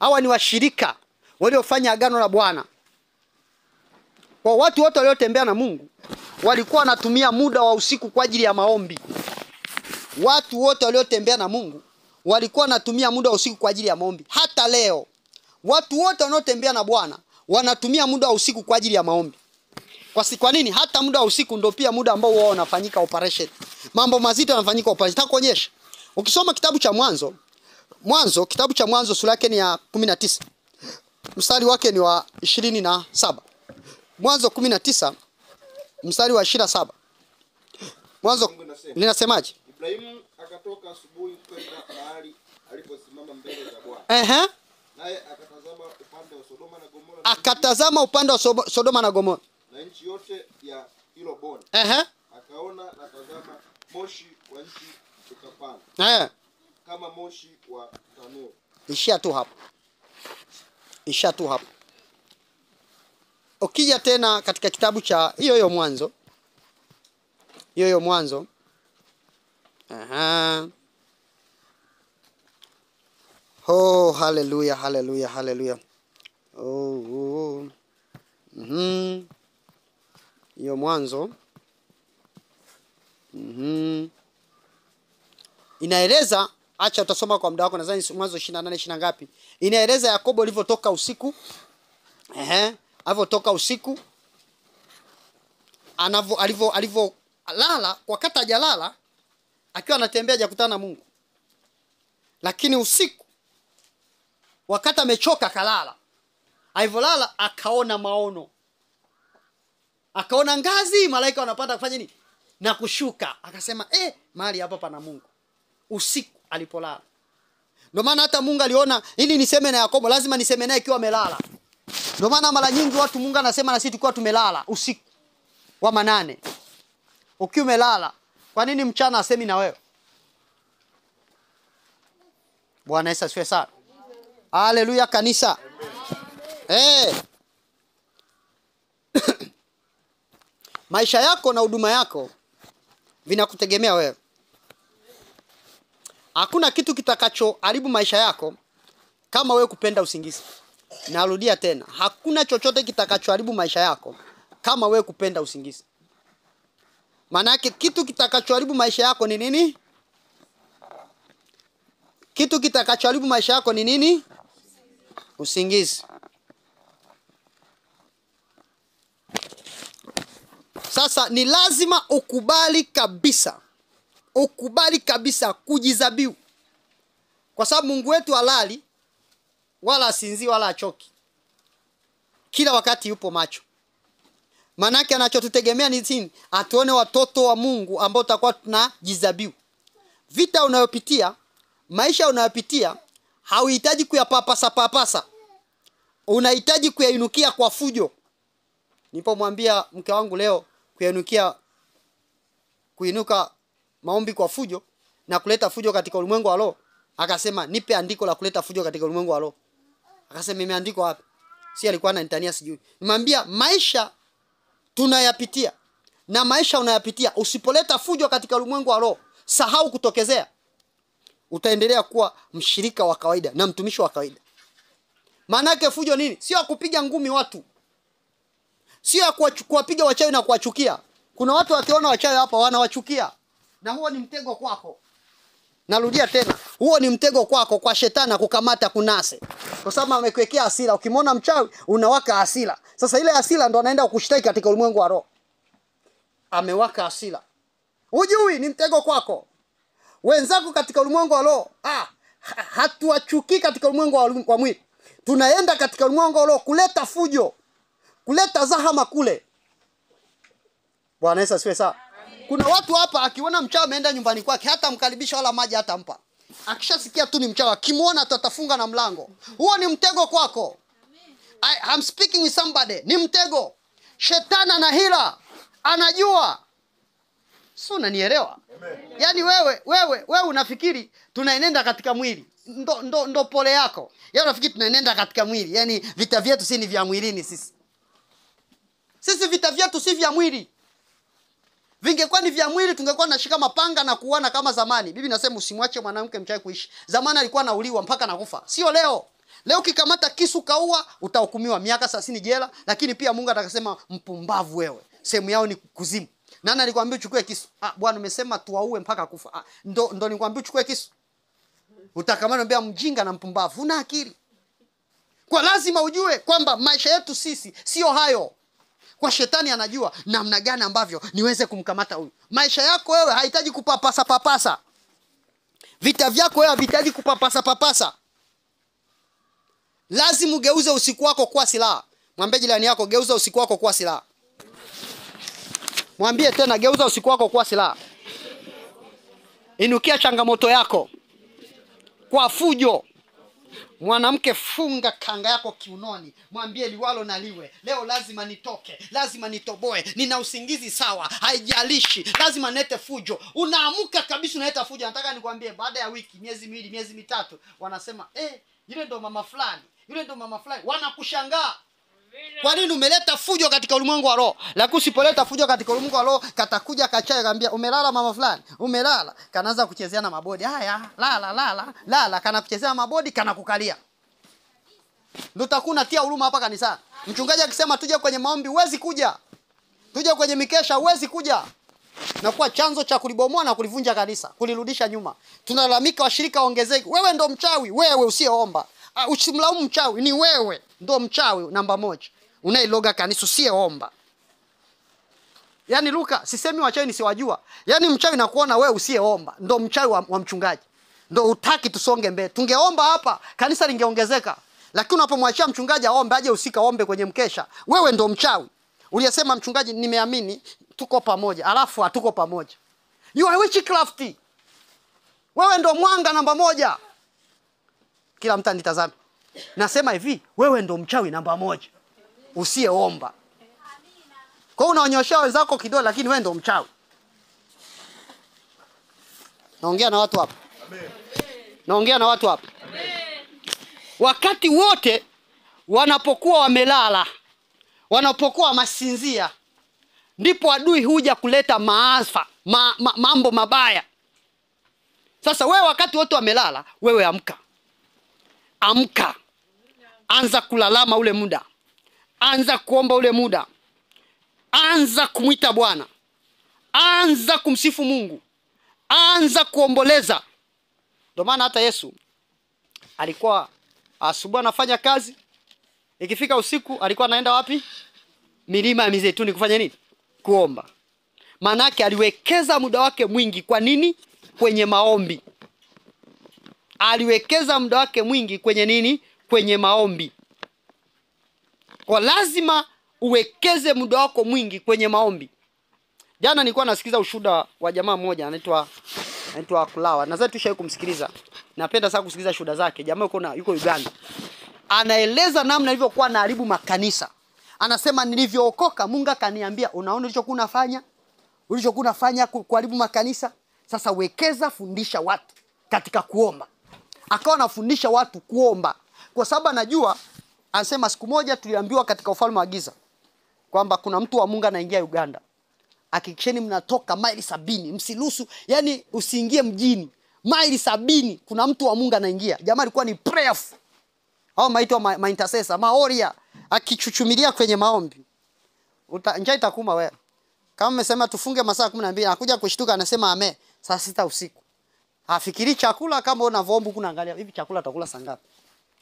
Hawa ni washirika waliofanya agano na Bwana. Kwa watu wote waliotembea na Mungu, walikuwa wanatumia muda wa usiku kwa ajili ya maombi. Watu wote waliotembea na Mungu walikuwa wanatumia muda wa usiku kwa ajili ya maombi. Hata leo watu wote wanaotembea na Bwana wanatumia muda wa usiku kwa ajili ya maombi. Kwa nini? Hata muda wa usiku ndio pia muda ambao wao wanafanyika operation. Mambo mazito yanafanyika operation. Nitakuonyesha. Ukisoma kitabu cha kitabu cha Mwanzo sura yake ni ya 19. Mstari wake ni wa 27. Mwanzo 19 mstari wa 27. Mwanzo linasemaje? Ibrahimu akatoka asubuhi kwenda mahali aliposimama mbele za Bwana. Naye akatazama upande wa Sodoma na Gomora. Akatazama upande wa Sodoma na Gomora. Na nchi yote ya hilo bonde. Akaona na tazama moshi wa nchi ukapanda. Kama moshi wa tanuru. Ishia tu hapo. Ukija tena katika kitabu cha hiyo Mwanzo. Mwanzo. Oh, hallelujah, hallelujah, hallelujah. Oh. Hiyo Mwanzo. Inaeleza acha utasoma kwa muda wako, nadhani Mwanzo 28 20 ngapi. Inaeleza Yakobo alivyotoka usiku. Alivyotoka usiku. Alivyo lala, wakati hajalala akiwa anatembea hajakutana na Mungu. Lakini usiku wakati amechoka kalala. Alivyolala akaona maono. Akaona ngazi, malaika wanapanda kufanya nini? Na kushuka. Akasema, mahali hapa pana Mungu. Usiku alipolala. Ndio maana hata Mungu aliona ili niseme na Yakobo lazima niseme naye ikiwa amelala. Ndio maana mara nyingi watu Mungu anasema na sisi tukiwa tumelala usiku wa manane. Ukiwa umelala, kwa nini mchana asemi na wewe? Bwana Yesu asifiwe sana. Haleluya kanisa. Maisha yako na huduma yako vinakutegemea wewe. Hakuna kitu kitakachoharibu maisha yako kama wewe kupenda usingizi. Narudia tena, hakuna chochote kitakachoharibu maisha yako kama wewe kupenda usingizi. Maana yake kitu kitakachoharibu maisha yako ni nini? Kitu kitakachoharibu maisha yako ni nini? Usingizi. Sasa ni lazima ukubali kabisa kujizabiu. Kwa sababu Mungu wetu halali, wala asinzi wala achoki. Kila wakati yupo macho. Manake anachotutegemea ni nini? Atuone watoto wa Mungu ambao tutakuwa tunajizabiu. Vita unayopitia, maisha unayopitia, hauhitaji kuyapapasa. Unahitaji kuyainukia kwa fujo. Nilipomwambia mke wangu leo kuinuka maombi kwa fujo na kuleta fujo katika ulimwengu wa roho, akasema nipe andiko la kuleta fujo katika ulimwengu wa roho. Akasema imeandikwa wapi? Si alikuwa ananitania sijui. Nimwambia maisha tunayapitia na maisha unayapitia, usipoleta fujo katika ulimwengu wa roho, sahau kutokezea. Utaendelea kuwa mshirika wa kawaida na mtumishi wa kawaida. Maana yake fujo nini? Sio kupiga ngumi watu. Sio kuwapiga wachawi na kuwachukia. Kuna watu wakiona wachawi hapa wanawachukia. Na huo ni mtego kwako. Narudia tena, huo ni mtego kwako, kwa shetani kukamata kunase. Kwa sababu amekuwekea hasira. Ukimwona mchawi unawaka hasira. Sasa ile hasira ndo anaenda kukushtaki katika ulimwengu wa roho. Amewaka hasira. Hujui ni mtego kwako. Wenzako katika ulimwengu wa roho, hatuwachukii katika ulimwengu wa mwili. Tunaenda katika ulimwengu wa roho kuleta fujo. Kuleta zahama kule. Bwana Yesu asifiwe sana. Kuna watu hapa akiona mchawi ameenda nyumbani kwake, hata mkaribisha wala maji hata mpa. Akishasikia tu ni mchawi, akimuona atatafunga na mlango. Huo ni mtego kwako. I'm speaking with somebody. Ni mtego. Shetani ana hila. Anajua. Sio, unanielewa? Yaani wewe unafikiri tunaenenda katika mwili. Ndo pole yako. Yeye unafikiri tunaenenda katika mwili. Yaani vita vyetu si ni vya mwilini sisi. Sisi vita vyetu si vya mwili. Vingekuwa ni vya mwili tungekuwa tunashika mapanga na kuuana kama zamani. Bibi nasema usimwache mwanamke mchawi kuishi. Zamani alikuwa anauliwa mpaka nakufa. Sio leo. Leo ukikamata kisu kaua utahukumiwa miaka 30 jela, lakini pia Mungu atakasema mpumbavu wewe. Sehemu yao ni kuzimu. Nani alikwambia uchukue kisu? Bwana umesema tuwaue mpaka kufa. Ndo nikwambia uchukue kisu. Utakamana mbea mjinga na mpumbavu. Una akili. Kwa lazima ujue kwamba maisha yetu sisi sio hayo. Kwa shetani anajua namna gani ambavyo niweze kumkamata huyu. Maisha yako wewe hahitaji kupapasa. Vita vyako wewe havihitaji kupapasa. Lazima ugeuze usiku wako kuwa silaha. Mwambie jirani yako geuza usiku wako kuwa silaha. Mwambie tena geuza usiku wako kuwa silaha. Inukia changamoto yako kwa fujo. Mwanamke funga kanga yako kiunoni. Mwambie liwalo na liwe. Leo lazima nitoke. Lazima nitoboe. Nina usingizi sawa. Haijalishi. Lazima nete fujo. Unaamuka kabisa unaleta fujo. Nataka nikwambie baada ya wiki, miezi miwili, miezi mitatu. Wanasema yule ndo mama fulani. Yule ndo mama fulani. Wanakushangaa. Kwa nini umeleta fujo katika ulimwengu wa roho? Lakini usipoleta fujo katika ulimwengu wa roho, katakuja kachaye kaambia umelala mama fulani, umelala. Kanaanza kuchezeana mabodi. Haya, lala, kana kuchezea mabodi, kana kukalia. Ndio utakuna tia huruma hapa kanisani. Mchungaji akisema tuje kwenye maombi, huwezi kuja. Tuje kwenye mikesha, huwezi kuja. Nakuwa chanzo cha kulibomoa na kulivunja kanisa, kulirudisha nyuma. Tunalalamika washirika ongezeke. Wewe ndo mchawi, wewe usiyeomba. Usimlaumu mchawi, ni wewe ndo mchawi namba 1. Unailoga kanisa usiyeomba. Yaani Luka, sisemi wachawi nisiwajua. Yaani mchawi na kuona wewe usiyeomba, ndo mchawi wa mchungaji. Ndo hutaki tusonge mbele. Tungeomba hapa, kanisa lingeongezeka. Lakini unapomwachia mchungaji aombe, aje usika ombe kwenye mkesha, wewe ndo mchawi. Uliyesema mchungaji nimeamini, tuko pamoja, alafu hatuko pamoja. You are witchcraft. Wewe ndo mwanga namba 1. Kila mtu anitazame. Nasema hivi, wewe ndo mchawi namba 1. Usiyeomba. Kwa unaonyosha wenzako kidole lakini wewe ndo mchawi. Naongea na watu hapa. Amen. Naongea na watu hapa. Amen. Wakati wote wanapokuwa wamelala, wanapokuwa masinzia, ndipo adui huja kuleta maafa, mambo mabaya. Sasa wewe wakati wote wamelala, wewe amka. Amka. Anza kulalama ule muda. Anza kuomba ule muda. Anza kumwita Bwana. Anza kumsifu Mungu. Anza kuomboleza. Ndio maana hata Yesu alikuwa asubuhi anafanya kazi, ikifika usiku alikuwa anaenda wapi? Milima ya Mizeituni kufanya nini? Kuomba. Manake aliwekeza muda wake mwingi kwa nini? Kwenye maombi. Aliwekeza muda wake mwingi kwenye nini? Kwenye maombi. Kwa lazima uwekeze muda wako mwingi kwenye maombi. Jana nilikuwa nasikiza ushuhuda wa jamaa mmoja anaitwa Kulawa. Nadhani tushawahi kumsikiliza. Napenda sana kusikiliza shuhuda zake. Jamaa yuko Uganda. Anaeleza namna alivyokuwa anaharibu makanisa. Anasema nilivyookoka Mungu akaniambia, unaona ulichokuwa unafanya? Ulichokuwa unafanya kuharibu makanisa? Sasa wekeza, fundisha watu katika kuomba. Akawa anafundisha watu kuomba. Kwa sababu anajua, anasema siku moja tuliambiwa katika ufalme wa giza kwamba kuna mtu wa Mungu anaingia Uganda. Hakikisheni mnatoka maili 70, msiruhusu, yani usiingie mjini. Maili 70 kuna mtu wa Mungu anaingia. Jamaa alikuwa ni prayerful. Hao maitwa ma intercessor, maoria, akichuchumilia kwenye maombi. Njaa itakuma wewe. Kama umesema tufunge masaa 12, anakuja kushtuka anasema amen saa 6 usiku. Hafikiri chakula kama unavyoomba huko, unaangalia hivi chakula utakula saa ngapi?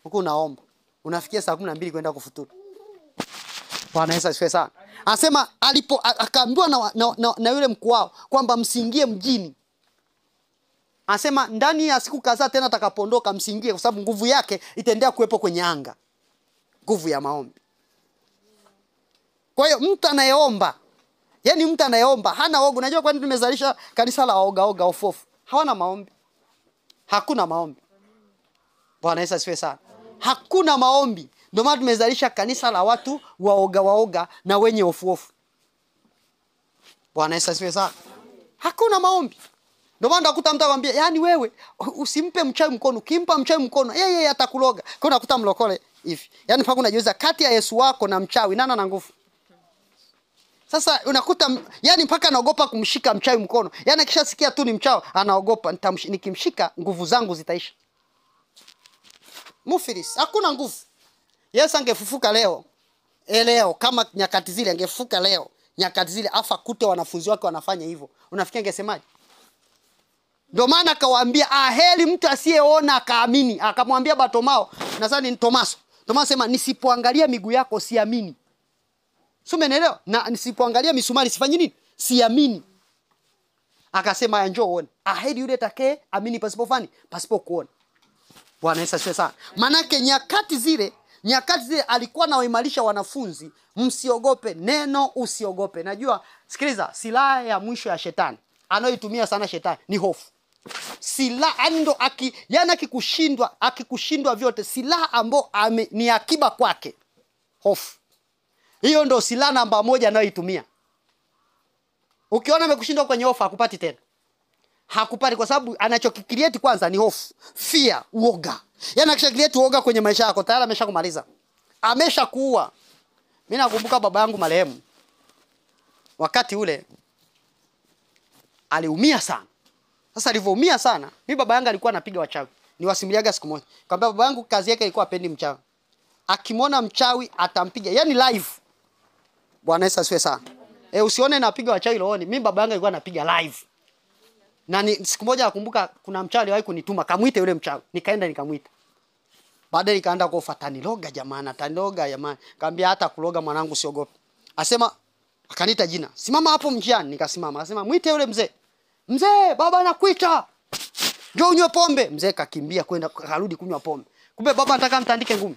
Huko unaomba. Unafikia saa 12 kwenda kufuturu. Bwana Yesu asifiwe sana. Anasema akaambiwa na yule mkuu wao kwamba msiingie mjini. Anasema ndani ya siku kadhaa tena atakapoondoka msiingie, kwa sababu nguvu yake itaendelea kuwepo kwenye anga. Nguvu ya maombi. Kwa hiyo mtu anayeomba, yani mtu anayeomba hana woga. Unajua kwa nini tumezalisha kanisa la oga ofu? Hawana maombi. Hakuna maombi. Bwana Yesu asifiwe sana. Hakuna maombi. Ndio maana tumezalisha kanisa la watu waoga na wenye ofu. Bwana Yesu asifiwe sana. Hakuna maombi. Ndio maana utakuta mtu akwambia, yani wewe usimpe mchawi mkono, ukimpa mchawi mkono yeye atakuloga. Kwa unakuta mlokole hivi. Yani mpaka unajiuliza kati ya Yesu wako na mchawi nani ana nguvu? Sasa unakuta yani mpaka anaogopa kumshika mchawi mkono. Yani akishasikia tu ni mchawi anaogopa, nikimshika nguvu zangu zitaisha. Mufilis, hakuna nguvu. Yesu angefufuka leo kama nyakati zile, angefufuka leo nyakati zile afa kute wanafunzi wake wanafanya hivyo, unafikia angesemaje? Ndio maana akawaambia aheri mtu asiyeona akaamini. Akamwambia Bartomao, nadhani ni Tomaso. Tomaso sema nisipoangalia miguu yako siamini. Sio, umeelewa? Na nisipoangalia misumari sifanyi nini? Siamini. Akasema njoo uone. Aheri yule atakaye amini pasipo kuona. Bwana Yesu asifiwe sana. Manake nyakati zile alikuwa anawaimarisha wanafunzi, msiogope neno, usiogope. Najua, sikiliza, silaha ya mwisho ya shetani anayoitumia sana shetani ni hofu. Silaha ndo akikushindwa vyote, silaha ambayo ni akiba kwake, hofu. Hiyo ndo silaha namba 1 anayoitumia. Ukiona amekushindwa kwenye hofu, hakupati tena. Hakupati kwa sababu anachokicreate kwanza ni hofu, fear, uoga. Yaani akishacreate uoga kwenye maisha yako, tayari ameshakumaliza. Ameshakuua. Mimi nakumbuka baba yangu marehemu. Wakati ule aliumia sana. Sasa alivyoumia sana, mimi baba yangu alikuwa anapiga wachawi. Niwasimuliaga siku moja. Kwamba baba yangu kazi yake ilikuwa apendi mchawi. Akimwona mchawi atampiga, yani live. Bwana Yesu asifiwe sana. Usione napiga wachawi rohoni. Mimi baba yangu alikuwa anapiga live. Na siku moja nakumbuka kuna mchawi aliwahi kunituma, kamuite yule mchawi. Nikaenda nikamuita. Baadaye nikaenda kwa fataniloga jamani, taniloga jamani. Kaambia hata kuloga mwanangu siogopi. Asema akaniita jina. Simama hapo mjiani, nikasimama. Akasema muite yule mzee. Mzee, baba anakuita. Njoo unywe pombe. Mzee kakimbia kwenda karudi kunywa pombe. Kumbe baba anataka mtandike ngumi.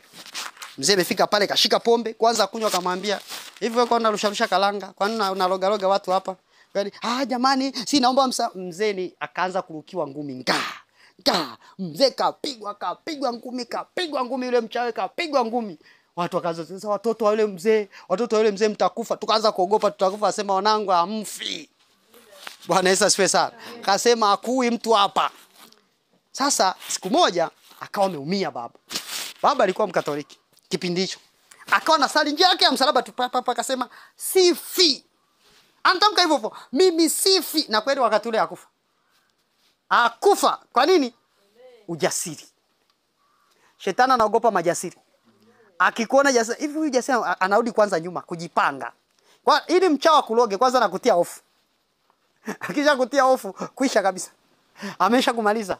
Mzee amefika pale kashika pombe, kwanza kunywa akamwambia, "Hivi wewe kwa unarusha kalanga? Kwa nini unaloga watu hapa?" Yaani, jamani, si naomba mzee ni akaanza kurukiwa ngumi Mzee kapigwa ngumi yule mchawi kapigwa ngumi. Watu wakaanza sasa watoto wa yule mzee mtakufa. Tukaanza kuogopa tutakufa, asema wanangu amfi. Bwana Yesu asifiwe sana. Kasema hakui mtu hapa. Sasa siku moja akawa ameumia baba. Baba alikuwa Mkatoliki kipindi hicho. Akawa na sali nje yake ya msalaba tu papa akasema sifi. Anatamka hivyo, mimi sifi, na kweli wakati ule akufa. Akufa. Kwa nini? Ujasiri. Shetani anaogopa majasiri. Akikuona jasiri, hivi huyu jasiri anarudi kwanza nyuma kujipanga. Kwa ili mchawa kuloge kwanza nakutia hofu. Akisha kutia hofu kuisha kabisa. Amesha kumaliza.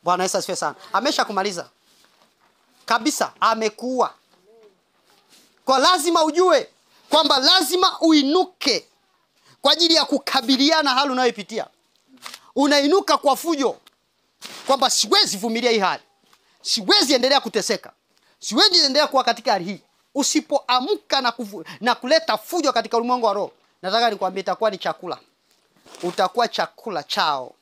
Bwana Yesu asifiwe sana. Amesha kumaliza. Kabisa amekuua. Kwa lazima ujue kwamba lazima uinuke kwa ajili ya kukabiliana hali unayopitia. Unainuka kwa fujo. Kwamba siwezi vumilia hii hali. Siwezi endelea kuteseka. Siwezi endelea kuwa katika hali hii. Usipoamka na kuleta fujo katika ulimwengu wa roho, nataka nikwambie itakuwa ni chakula. Utakuwa chakula chao.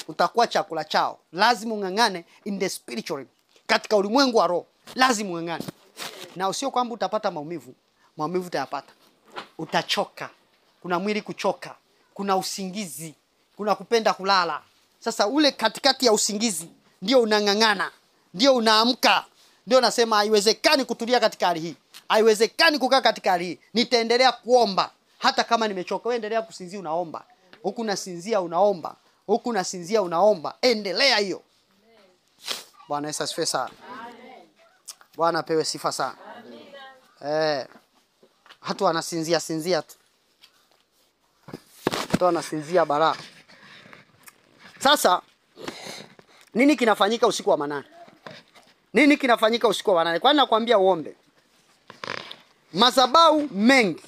Utakuwa chakula chao. Lazima ungangane in the spiritual. Katika ulimwengu wa roho, lazima ungangane. Na usio kwamba utapata maumivu. Maumivu utayapata. Utachoka. Kuna mwili kuchoka. Kuna usingizi. Kuna kupenda kulala. Sasa ule katikati ya usingizi ndio unangangana. Ndio unaamka. Ndio nasema haiwezekani kutulia katika hali hii. Haiwezekani kukaa katika hali hii. Nitaendelea kuomba hata kama nimechoka. Wewe endelea kusinzia unaomba. Huku nasinzia unaomba. Huku nasinzia unaomba. Endelea hiyo. Bwana Yesu asifiwe sana. Amen. Bwana apewe sifa sana. Amen. Watu wanasinzia tu. Watu wanasinzia bara. Sasa nini kinafanyika usiku wa manane? Nini kinafanyika usiku wa manane? Kwani nakwambia uombe. Madhabahu mengi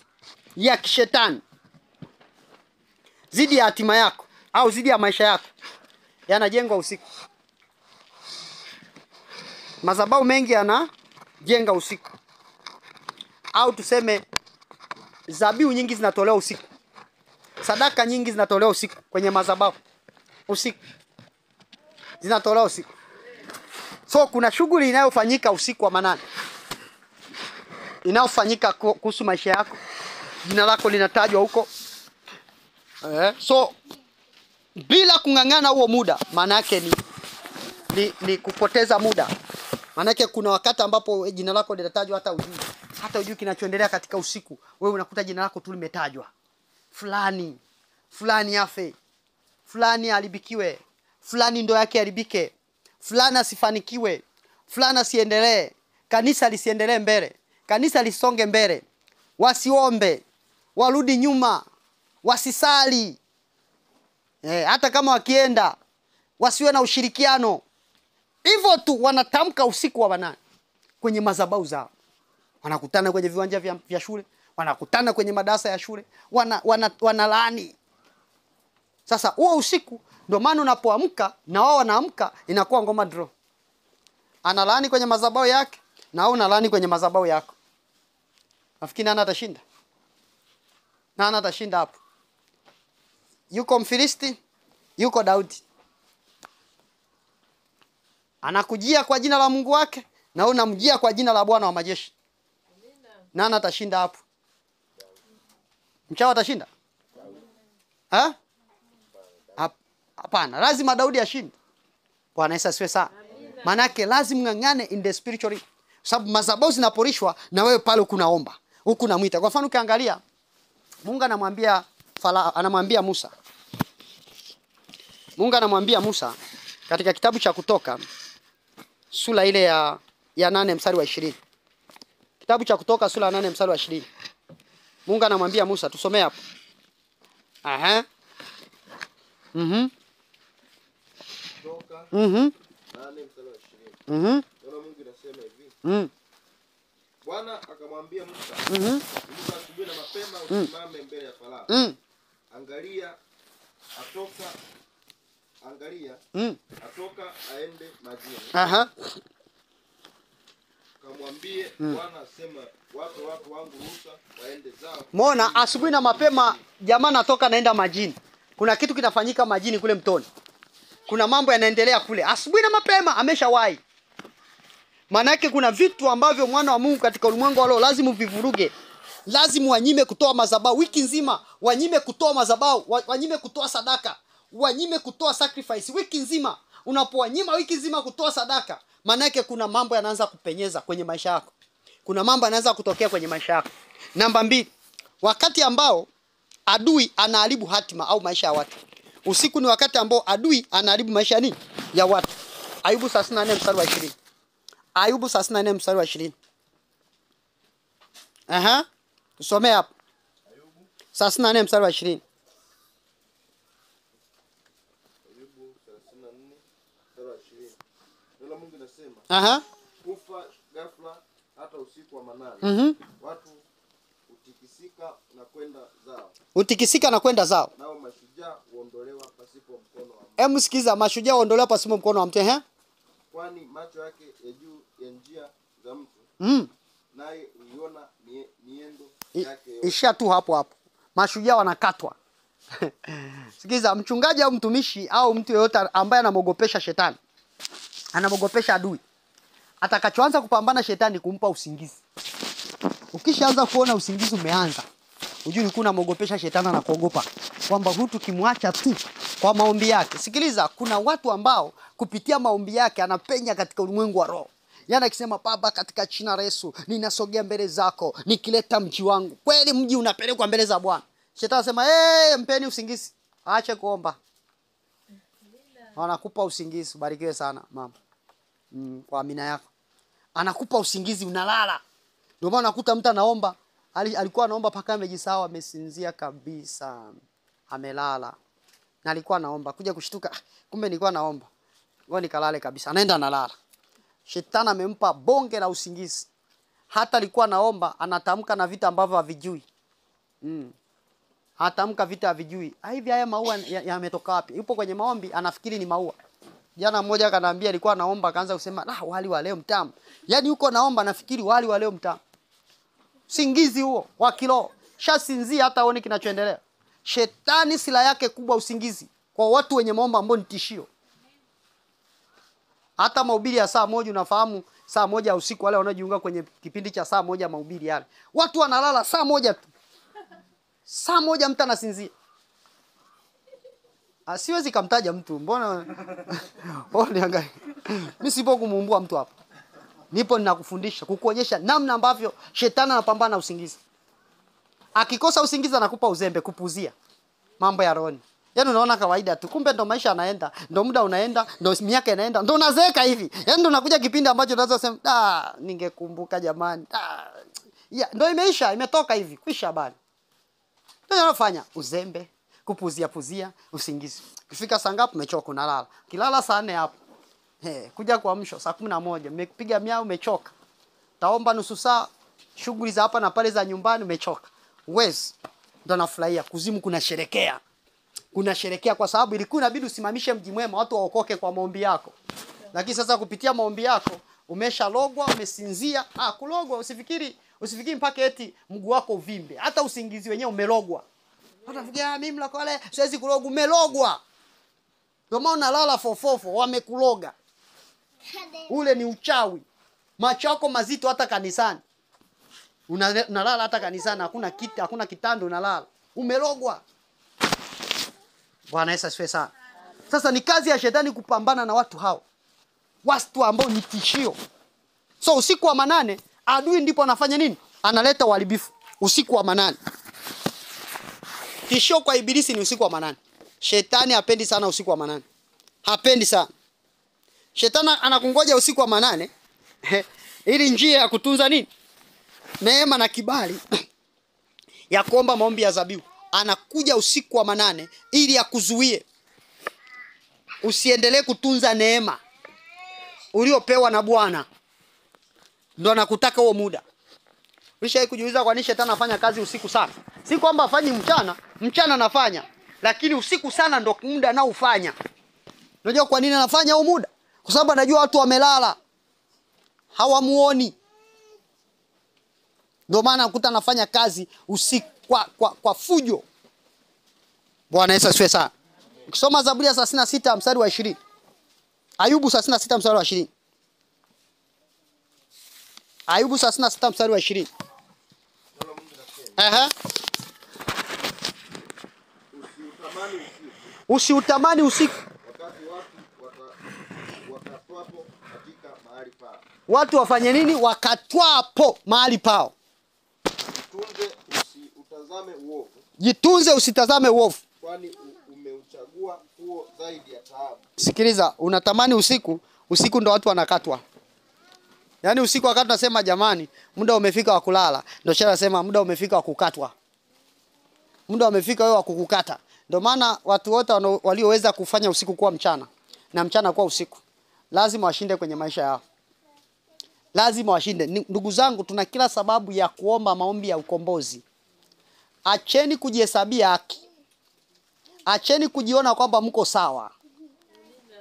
ya kishetani zidi ya hatima yako au zidi ya maisha yako yanajengwa usiku. Madhabahu mengi yanajenga usiku. Au tuseme zabihu nyingi zinatolewa usiku. Sadaka nyingi zinatolewa usiku kwenye madhabahu. Usiku. Zinatolewa usiku. So kuna shughuli inayofanyika usiku wa manane. Inayofanyika kuhusu maisha yako. Jina lako linatajwa huko. So bila kungangana huo muda, maana yake ni kupoteza muda. Maana yake kuna wakati ambapo jina lako linatajwa hata ujui kinachoendelea katika usiku. Wewe unakuta jina lako tu limetajwa. Fulani afe. Fulani alibikiwe. Fulani ndo yake haribike. Fulani asifanikiwe. Fulani asiendelee. Kanisa lisiendelee mbele. Kanisa lisonge mbele. Wasiombe. Warudi nyuma. Wasisali. Hata kama wakienda wasiwe na ushirikiano. Hivyo tu wanatamka usiku wa manane kwenye madhabahu zao. Wanakutana kwenye viwanja vya shule, wanakutana kwenye madarasa ya shule, wanalaani. Sasa huo usiku ndio maana unapoamka na wao wanaamka inakuwa ngoma draw. Analaani kwenye madhabahu yake na wao unalaani kwenye madhabahu yako. Nafikiri nani atashinda? Nani atashinda hapo? Yuko Mfilisti, yuko Daudi. Anakujia kwa jina la Mungu wake na unamjia kwa jina la Bwana wa majeshi. Nani atashinda hapo? Mchawi atashinda? Hapana, lazima Daudi ashinde. Bwana Yesu asifiwe sana. Maana yake lazima ngangane in the spiritual. Sababu madhabahu zinaporishwa na wewe pale kunaomba. Huku namuita. Kwa mfano ukiangalia Mungu anamwambia Musa. Mungu anamwambia Musa katika kitabu cha Kutoka sura ile ya 8 mstari wa 20. Kitabu cha Kutoka sura ya 8 mstari wa 20. Mungu anamwambia Musa, tusomee hapo. Aha. Kutoka 8 Mhm. mstari wa 20. Mhm. Neno Mungu inasema hivi. Bwana akamwambia Musa, Musa asubuhi na mapema usimame mbele ya Farao. Angalia atoka aende majini. Aha. Kamwambie Bwana asema watu wangu ruhusa waende zao. Muona asubuhi na mapema jamaa natoka naenda majini. Kuna kitu kinafanyika majini kule mtoni. Kuna mambo yanaendelea kule. Asubuhi na mapema ameshawahi. Manake kuna vitu ambavyo mwana wa Mungu katika ulimwengu wa roho lazima uvivuruge. Lazima wanyime kutoa madhabahu wiki nzima, wanyime kutoa madhabahu, wanyime kutoa sadaka, wanyime kutoa sacrifice wiki nzima. Unapowanyima wiki nzima kutoa sadaka, manake kuna mambo yanaanza kupenyeza kwenye maisha yako. Kuna mambo yanaanza kutokea kwenye maisha yako. Namba 2, wakati ambao adui anaharibu hatima au maisha ya watu. Usiku ni wakati ambao adui anaharibu maisha nini? Ya watu. Ayubu 34 mstari wa 20. Ayubu 34 mstari wa 20. Aha. Tusome hapo. Ayubu 34 mstari wa 20. Ayubu 34 mstari wa 20. Neno Mungu linasema, Aha. kufa ghafla hata usiku wa manane. Watu utikisika na kwenda zao. Utikisika na kwenda zao. Nao mashujaa huondolewa pasipo mkono wa mtu. Hebu sikiza, mashujaa huondolewa pasipo mkono wa mtu, Kwani macho yake ya juu ya njia za mtu. Naye uiona miendo yake yote. Ishia tu hapo. Mashujaa wanakatwa. Sikiza, mchungaji au mtumishi au mtu yeyote ambaye anamogopesha shetani, anamogopesha adui, atakachoanza kupambana shetani kumpa usingizi. Ukishaanza kuona usingizi umeanza, ujue kuna mogopesha shetani na kuogopa kwamba hutu kimwacha tu kwa maombi yake. Sikiliza, kuna watu ambao kupitia maombi yake anapenya katika ulimwengu wa roho. Yana akisema, Baba katika jina la Yesu ninasogea mbele zako nikileta mji wangu. Kweli mji unapelekwa mbele za Bwana. Shetani anasema, mpeni usingizi. Aache kuomba. Anakupa usingizi. Barikiwe sana mama. Kwa amina yako. Anakupa usingizi, unalala. Ndio maana nakuta mtu anaomba, alikuwa anaomba paka amejisahau, amesinzia kabisa. Amelala. Na alikuwa anaomba, kuja kushtuka, kumbe nilikuwa naomba. Ngoja nikalale kabisa. Anaenda analala. Shetani amempa bonge la usingizi. Hata alikuwa naomba, anatamka na vitu ambavyo havijui. Atamka vitu havijui. Hivi haya maua yametoka wapi? Yupo kwenye maombi anafikiri ni maua. Jana mmoja akaniambia alikuwa anaomba akaanza kusema, wali wa leo mtamu. Yaani yuko naomba nafikiri wali wa leo mtamu. Singizi huo wa kiroho. Shasinzia hata aone kinachoendelea. Shetani sila yake kubwa usingizi. Kwa watu wenye maombi ambao ni tishio. Hata mahubiri ya saa 1 unafahamu, saa 1 ya usiku wale wanaojiunga kwenye kipindi cha saa 1 mahubiri yale. Watu wanalala saa 1 tu. Saa 1 mtu anasinzia. Siwezi kumtaja mtu. Mbona niangalie. Mimi sipo kumuumbua mtu hapa. Nipo ninakufundisha, kukuonyesha namna ambavyo shetani anapambana na usingizi. Akikosa usingizi anakupa uzembe, kupuzia mambo ya roho. Yaani unaona kawaida tu. Kumbe ndo maisha yanaenda, ndo muda unaenda, ndo miaka inaenda, ndo unazeeka hivi. Yaani ndo unakuja kipindi ambacho unaweza kusema, ningekumbuka jamani. Ndo imeisha, imetoka hivi, kwisha habari. Ndio unafanya uzembe, kupuzia usingizi. Ukifika saa ngapi umechoka unalala. Kilala saa 4 hapo. Kuja kuamsha saa 11, umepiga miao umechoka. Taomba nusu saa, shughuli za hapa na pale za nyumbani umechoka. Uwezi. Ndio nafurahia kuzimu kunasherekea. Kunasherekea kwa sababu ilikuwa inabidi usimamishe mji mwema watu waokoke kwa maombi yako. Lakini sasa kupitia maombi yako umeshalogwa, umesinzia. Kulogwa usifikiri mpaka eti mguu wako uvimbe. Hata usingizi wenyewe umelogwa. Utafikia mimi mlokole siwezi kulogwa, umelogwa. Ndio maana unalala fofofo, wamekuloga. Ule ni uchawi. Macho yako mazito hata kanisani. Unalala hata kanisani, hakuna kiti, hakuna kitanda unalala. Umelogwa. Bwana Yesu asifiwe sana. Sasa ni kazi ya shetani kupambana na watu hao. Watu ambao ni tishio. So usiku wa manane adui ndipo anafanya nini? Analeta uharibifu usiku wa manane. Tishio kwa ibilisi ni usiku wa manane. Shetani hapendi sana usiku wa manane. Hapendi sana. Shetani anakungoja usiku wa manane ili njia ya kutunza nini? Neema na kibali ya kuomba maombi ya dhabihu. Anakuja usiku wa manane ili akuzuie usiendelee kutunza neema uliopewa na Bwana. Ndio anakutaka huo muda. Ulishawahi kujiuliza kwa nini shetani anafanya kazi usiku sana? Si kwamba afanyi mchana, mchana anafanya, lakini usiku sana ndio muda anaofanya. Unajua kwa nini anafanya huo muda? Kwa sababu anajua watu wamelala, hawamuoni. Ndio maana ukuta anafanya kazi usiku kwa fujo. Bwana Yesu asifiwe sana. Ukisoma Zaburi ya 36 mstari wa 20. Ayubu 36 mstari wa 20. Ayubu 36 mstari wa 20. Usiutamani usiku. Wakati watu wakatwapo katika mahali pao. Watu wafanye nini? Wakatwapo mahali pao. Usiutazame uovu. Jitunze usitazame uovu. Kwani umeuchagua huo zaidi ya taabu. Sikiliza, unatamani usiku, usiku ndo watu wanakatwa. Yaani usiku wakati tunasema jamani, muda umefika wa kulala, ndio shara nasema muda umefika wa kukatwa. Muda umefika wewe wa kukukata. Ndio maana watu wote walioweza kufanya usiku kuwa mchana na mchana kuwa usiku, lazima washinde kwenye maisha yao. Lazima washinde. Ndugu zangu, tuna kila sababu ya kuomba maombi ya ukombozi. Acheni kujihesabia haki. Acheni kujiona kwamba mko sawa.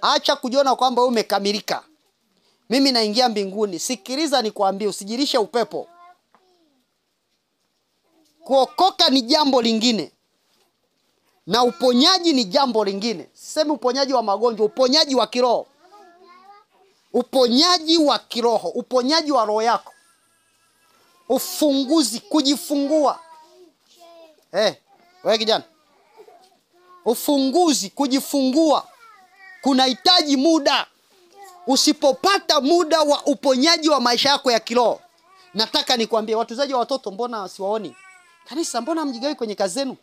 Acha kujiona kwamba wewe umekamilika. Mimi naingia mbinguni. Sikiliza nikwambie, usijirishe upepo. Kuokoka ni jambo lingine. Na uponyaji ni jambo lingine. Sisemi uponyaji wa magonjwa, uponyaji wa kiroho. Uponyaji wa kiroho, uponyaji wa roho yako. Ufunguzi, kujifungua. Wewe kijana. Ufunguzi, kujifungua kunahitaji muda. Usipopata muda wa uponyaji wa maisha yako ya kiroho, nataka nikwambie watuzaji wa watoto, mbona siwaoni? Kanisa, mbona mjigawi kwenye kazi zenu?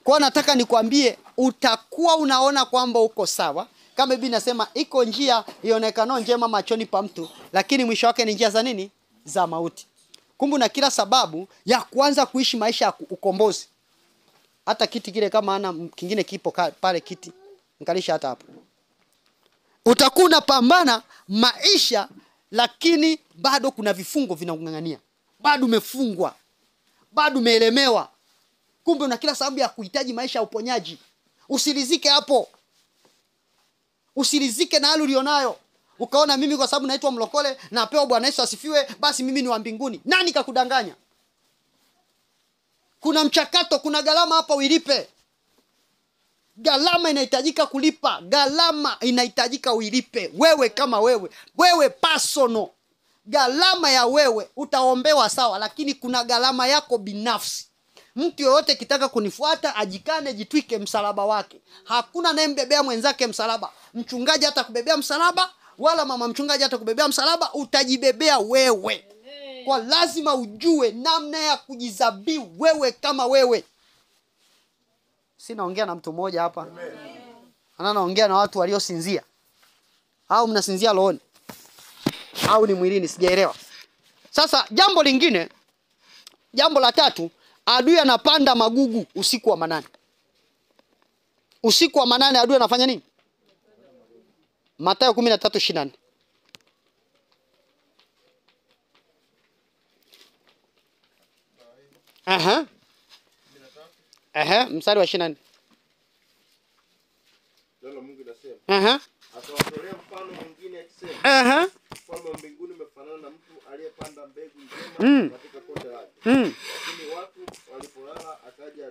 Kwa nataka nikwambie, utakuwa unaona kwamba uko sawa. Kama Biblia inasema iko njia ionekano njema machoni pa mtu, lakini mwisho wake ni njia za nini? Za mauti. Kumbe na kila sababu ya kuanza kuishi maisha ya ukombozi. Hata kiti kile kama ana kingine kipo pale kiti, nikalisha hata hapo. Utakuwa unapambana maisha, lakini bado kuna vifungo vinakungangania. Bado umefungwa. Bado umeelemewa. Kumbe una kila sababu ya kuhitaji maisha ya uponyaji. Usilizike hapo. Usilizike na hali ulionayo. Ukaona mimi kwa sababu naitwa mlokole napewa Bwana Yesu asifiwe, basi mimi ni wa mbinguni. Nani kakudanganya? Kuna mchakato, kuna gharama hapa uilipe. Gharama inahitajika kulipa. Gharama inahitajika uilipe. Wewe kama wewe personal. Gharama ya wewe utaombewa sawa, lakini kuna gharama yako binafsi. Mtu yoyote kitaka kunifuata ajikane, jitwike msalaba wake. Hakuna anayembebea mwenzake msalaba. Mchungaji hata kubebea msalaba, wala mama mchungaji hata kubebea msalaba, utajibebea wewe. Kwa lazima ujue namna ya kujizabihu wewe kama wewe. Sinaongea na mtu mmoja hapa. Anaongea na watu waliosinzia. Au mnasinzia rohoni? Au ni mwilini, sijaelewa. Sasa jambo lingine, jambo la tatu, adui anapanda magugu usiku wa manane. Usiku wa manane adui anafanya nini? Mathayo 13:24. Mstari wa 24. Neno la Mungu linasema. Atawatolea mfano mwingine akisema. Mfalme wa mbinguni umefanana na mtu aliyepanda mbegu njema katika konde lake. Lakini watu walipolala akaja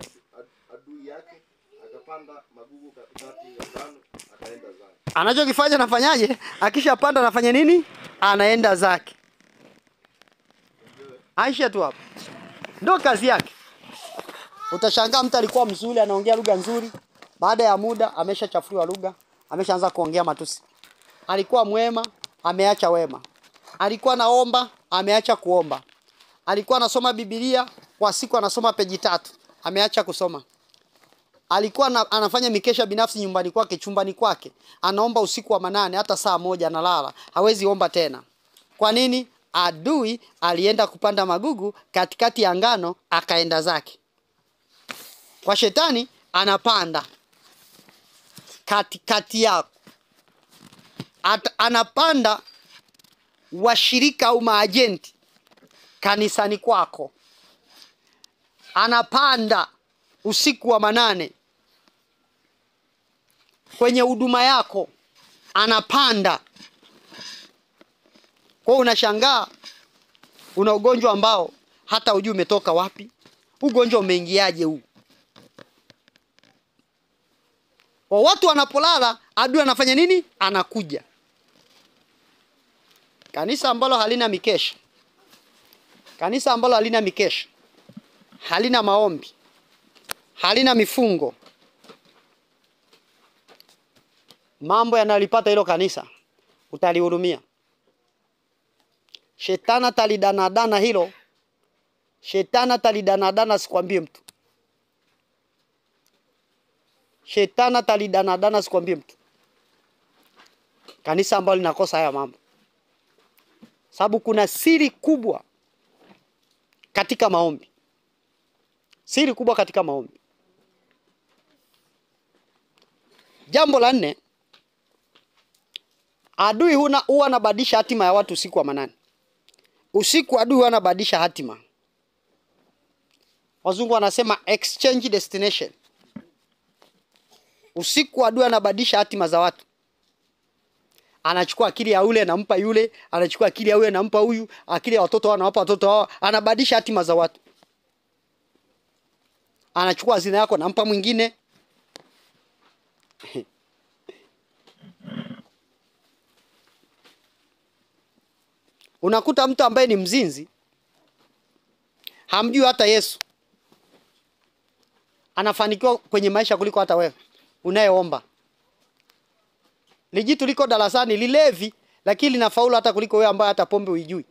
adui yake akapanda magugu katikati ya ngano akaenda zake. Anachokifanya anafanyaje? Akishapanda anafanya nini? Anaenda zake. Aisha tu hapo. Ndio kazi yake. Utashangaa mtu alikuwa mzuri, anaongea lugha nzuri, baada ya muda ameshachafuliwa lugha, ameshaanza kuongea matusi. Alikuwa mwema, ameacha wema. Alikuwa naomba, ameacha kuomba. Alikuwa anasoma Biblia, kwa siku anasoma peji 3, ameacha kusoma. Alikuwa anafanya mikesha binafsi nyumbani kwake, chumbani kwake. Anaomba usiku wa manane, hata saa 1 analala. Hawezi omba tena. Kwa nini? adui alienda kupanda magugu katikati ya ngano akaenda zake. Kwa shetani anapanda katikati yako. Anapanda washirika au maajenti kanisani kwako. Anapanda usiku wa manane kwenye huduma yako. Anapanda. Kwa unashangaa una ugonjwa ambao hata hujui umetoka wapi. Ugonjwa umeingiaje huu? Kwa watu wanapolala, adui anafanya nini? Anakuja. Kanisa ambalo halina mikesha. Kanisa ambalo halina mikesha. Halina maombi. Halina mifungo. Mambo yanalipata hilo kanisa, utalihurumia. Shetani atalidanadana hilo. Shetani atalidanadana, sikwambie mtu. Shetani atalidanadana, sikwambie mtu. Kanisa ambalo linakosa haya mambo. Sababu kuna siri kubwa katika maombi. Siri kubwa katika maombi. Jambo la 4, adui huwa anabadilisha hatima ya watu usiku wa manane. Usiku adui huwa anabadilisha hatima. Wazungu wanasema exchange destination. Usiku adui anabadilisha hatima za watu. Anachukua akili ya yule anampa yule, anachukua akili ya yule anampa huyu, akili ya watoto anawapa watoto hao, anabadilisha hatima za watu. Anachukua hazina yako anampa mwingine. Unakuta mtu ambaye ni mzinzi, hamjui hata Yesu, anafanikiwa kwenye maisha kuliko hata wewe unayeomba. Lijitu liko darasani lilevi, lakini linafaulu hata kuliko wewe ambaye hata pombe huijui.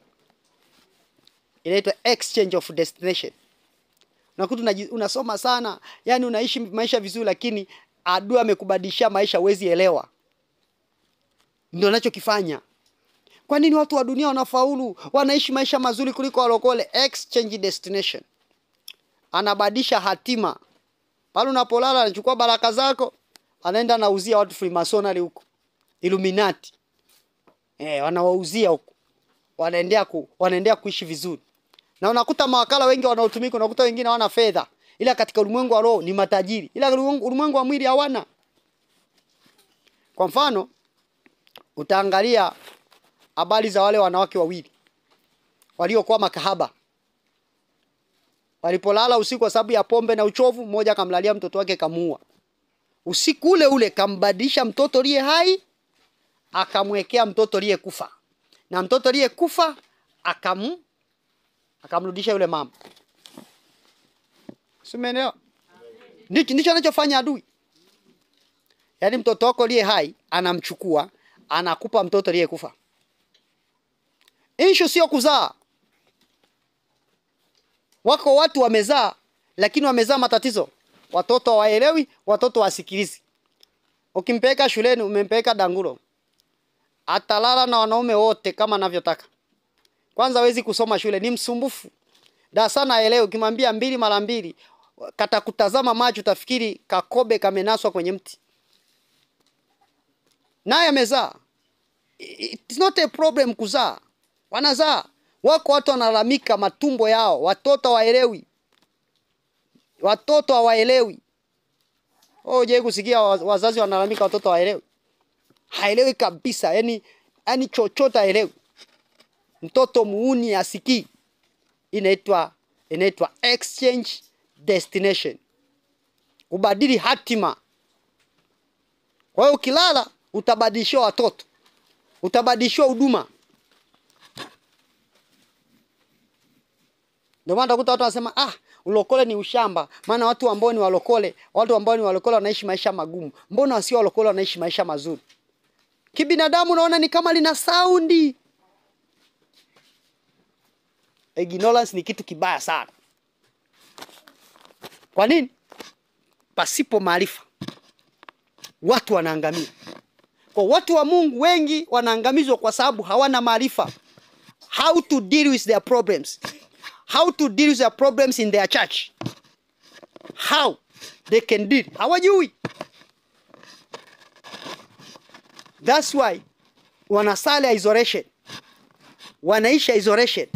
Inaitwa exchange of destination. Unakuta unasoma sana, yani unaishi maisha vizuri, lakini adui amekubadilishia maisha huwezi elewa. Ndio anachokifanya. Kwa nini watu wa dunia wanafaulu, wanaishi maisha mazuri kuliko walokole? Exchange destination. Anabadilisha hatima. Pale unapolala anachukua baraka zako, anaenda anauzia watu Freemasonry huko, Illuminati. Wanawauzia huko. Wanaendea kuishi vizuri. Na unakuta mawakala wengi wanaotumika, unakuta wengine hawana fedha. Ila katika ulimwengu wa roho ni matajiri. Ila ulimwengu wa mwili hawana. Kwa mfano, utaangalia habari za wale wanawake wawili waliokuwa makahaba. Walipolala usiku kwa sababu ya pombe na uchovu, mmoja akamlalia mtoto wake kamuua. Usiku ule ule kambadilisha mtoto aliye hai, akamwekea mtoto aliye kufa. Na mtoto aliye kufa akamrudisha yule mama. Simeneo. Ndicho anachofanya adui. Yaani mtoto wako aliye hai anamchukua, anakupa mtoto aliye kufa. Issue sio kuzaa. Wako watu wamezaa, lakini wamezaa matatizo. Watoto hawaelewi, watoto wasikilizi. Ukimpeleka shuleni, umempeleka dangulo, atalala na wanaume wote kama anavyotaka. Kwanza hawezi kusoma shule, ni msumbufu. Darasani haelewi, ukimwambia 2 mara 2, katakutazama macho utafikiri kakobe kamenaswa kwenye mti. Naye amezaa. It's not a problem kuzaa. Wanazaa. Wako watu wanalalamika matumbo yao, watoto hawaelewi. Watoto hawaelewi. Je, kusikia wazazi wanalalamika watoto hawaelewi? Haelewi kabisa, yani chochote haelewi. Mtoto muuni asikii. Inaitwa exchange destination. Kubadili hatima. Kwa hiyo ukilala utabadilishiwa watoto. Utabadilishiwa huduma. Ndio maana utakuta watu wanasema ulokole ni ushamba. Maana watu ambao ni walokole wanaishi maisha magumu. Mbona wasio walokole wanaishi maisha mazuri? Kibinadamu unaona ni kama lina saundi. Ignorance ni kitu kibaya sana. Kwa nini? Pasipo maarifa watu wanaangamia. Kwa watu wa Mungu wengi wanaangamizwa kwa sababu hawana maarifa. how to deal with their problems, how to deal with their problems in their church, how they can deal. Hawajui. That's why wanasali isolation, wanaisha isolation.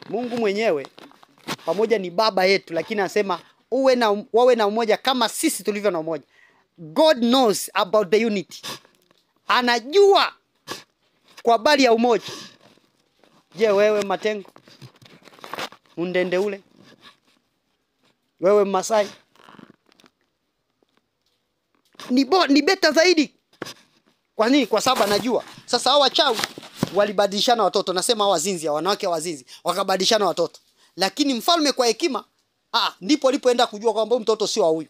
Mungu mwenyewe pamoja ni baba yetu, lakini anasema wawe na umoja kama sisi tulivyo na umoja. God knows about the unity. Anajua kwa habari ya umoja. Je, wewe Matengo, Mundende ule, wewe Masai, ni beta zaidi. Kwa nini? Kwa sababu anajua. Sasa hao wachawi walibadilishana watoto, nasema hao wazinzi, wanawake wazinzi, wakabadilishana watoto. Lakini mfalme kwa hekima, ndipo alipoenda kujua kwamba mtoto sio wa huyu.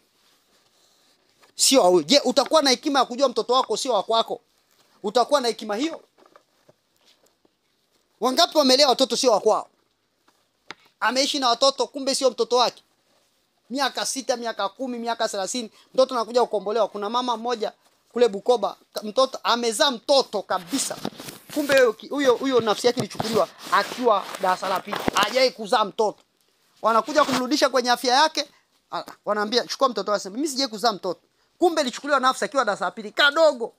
Sio wa huyu. Je, utakuwa na hekima ya kujua mtoto wako sio wa kwako? Utakuwa na hekima hiyo? Wangapi wamelea watoto sio wa kwao? Ameishi na watoto kumbe sio mtoto wake. Miaka 6, miaka 10, miaka 30, mtoto anakuja kukombolewa. Kuna mama mmoja kule Bukoba, mtoto amezaa mtoto kabisa. Kumbe huyo nafsi yake ilichukuliwa akiwa darasa la pili. Hajawahi kuzaa mtoto. Wanakuja kumrudisha kwenye afya yake, wanaambia chukua mtoto wake. Mimi sijawahi kuzaa mtoto. Kumbe ilichukuliwa nafsi akiwa darasa la pili, kadogo.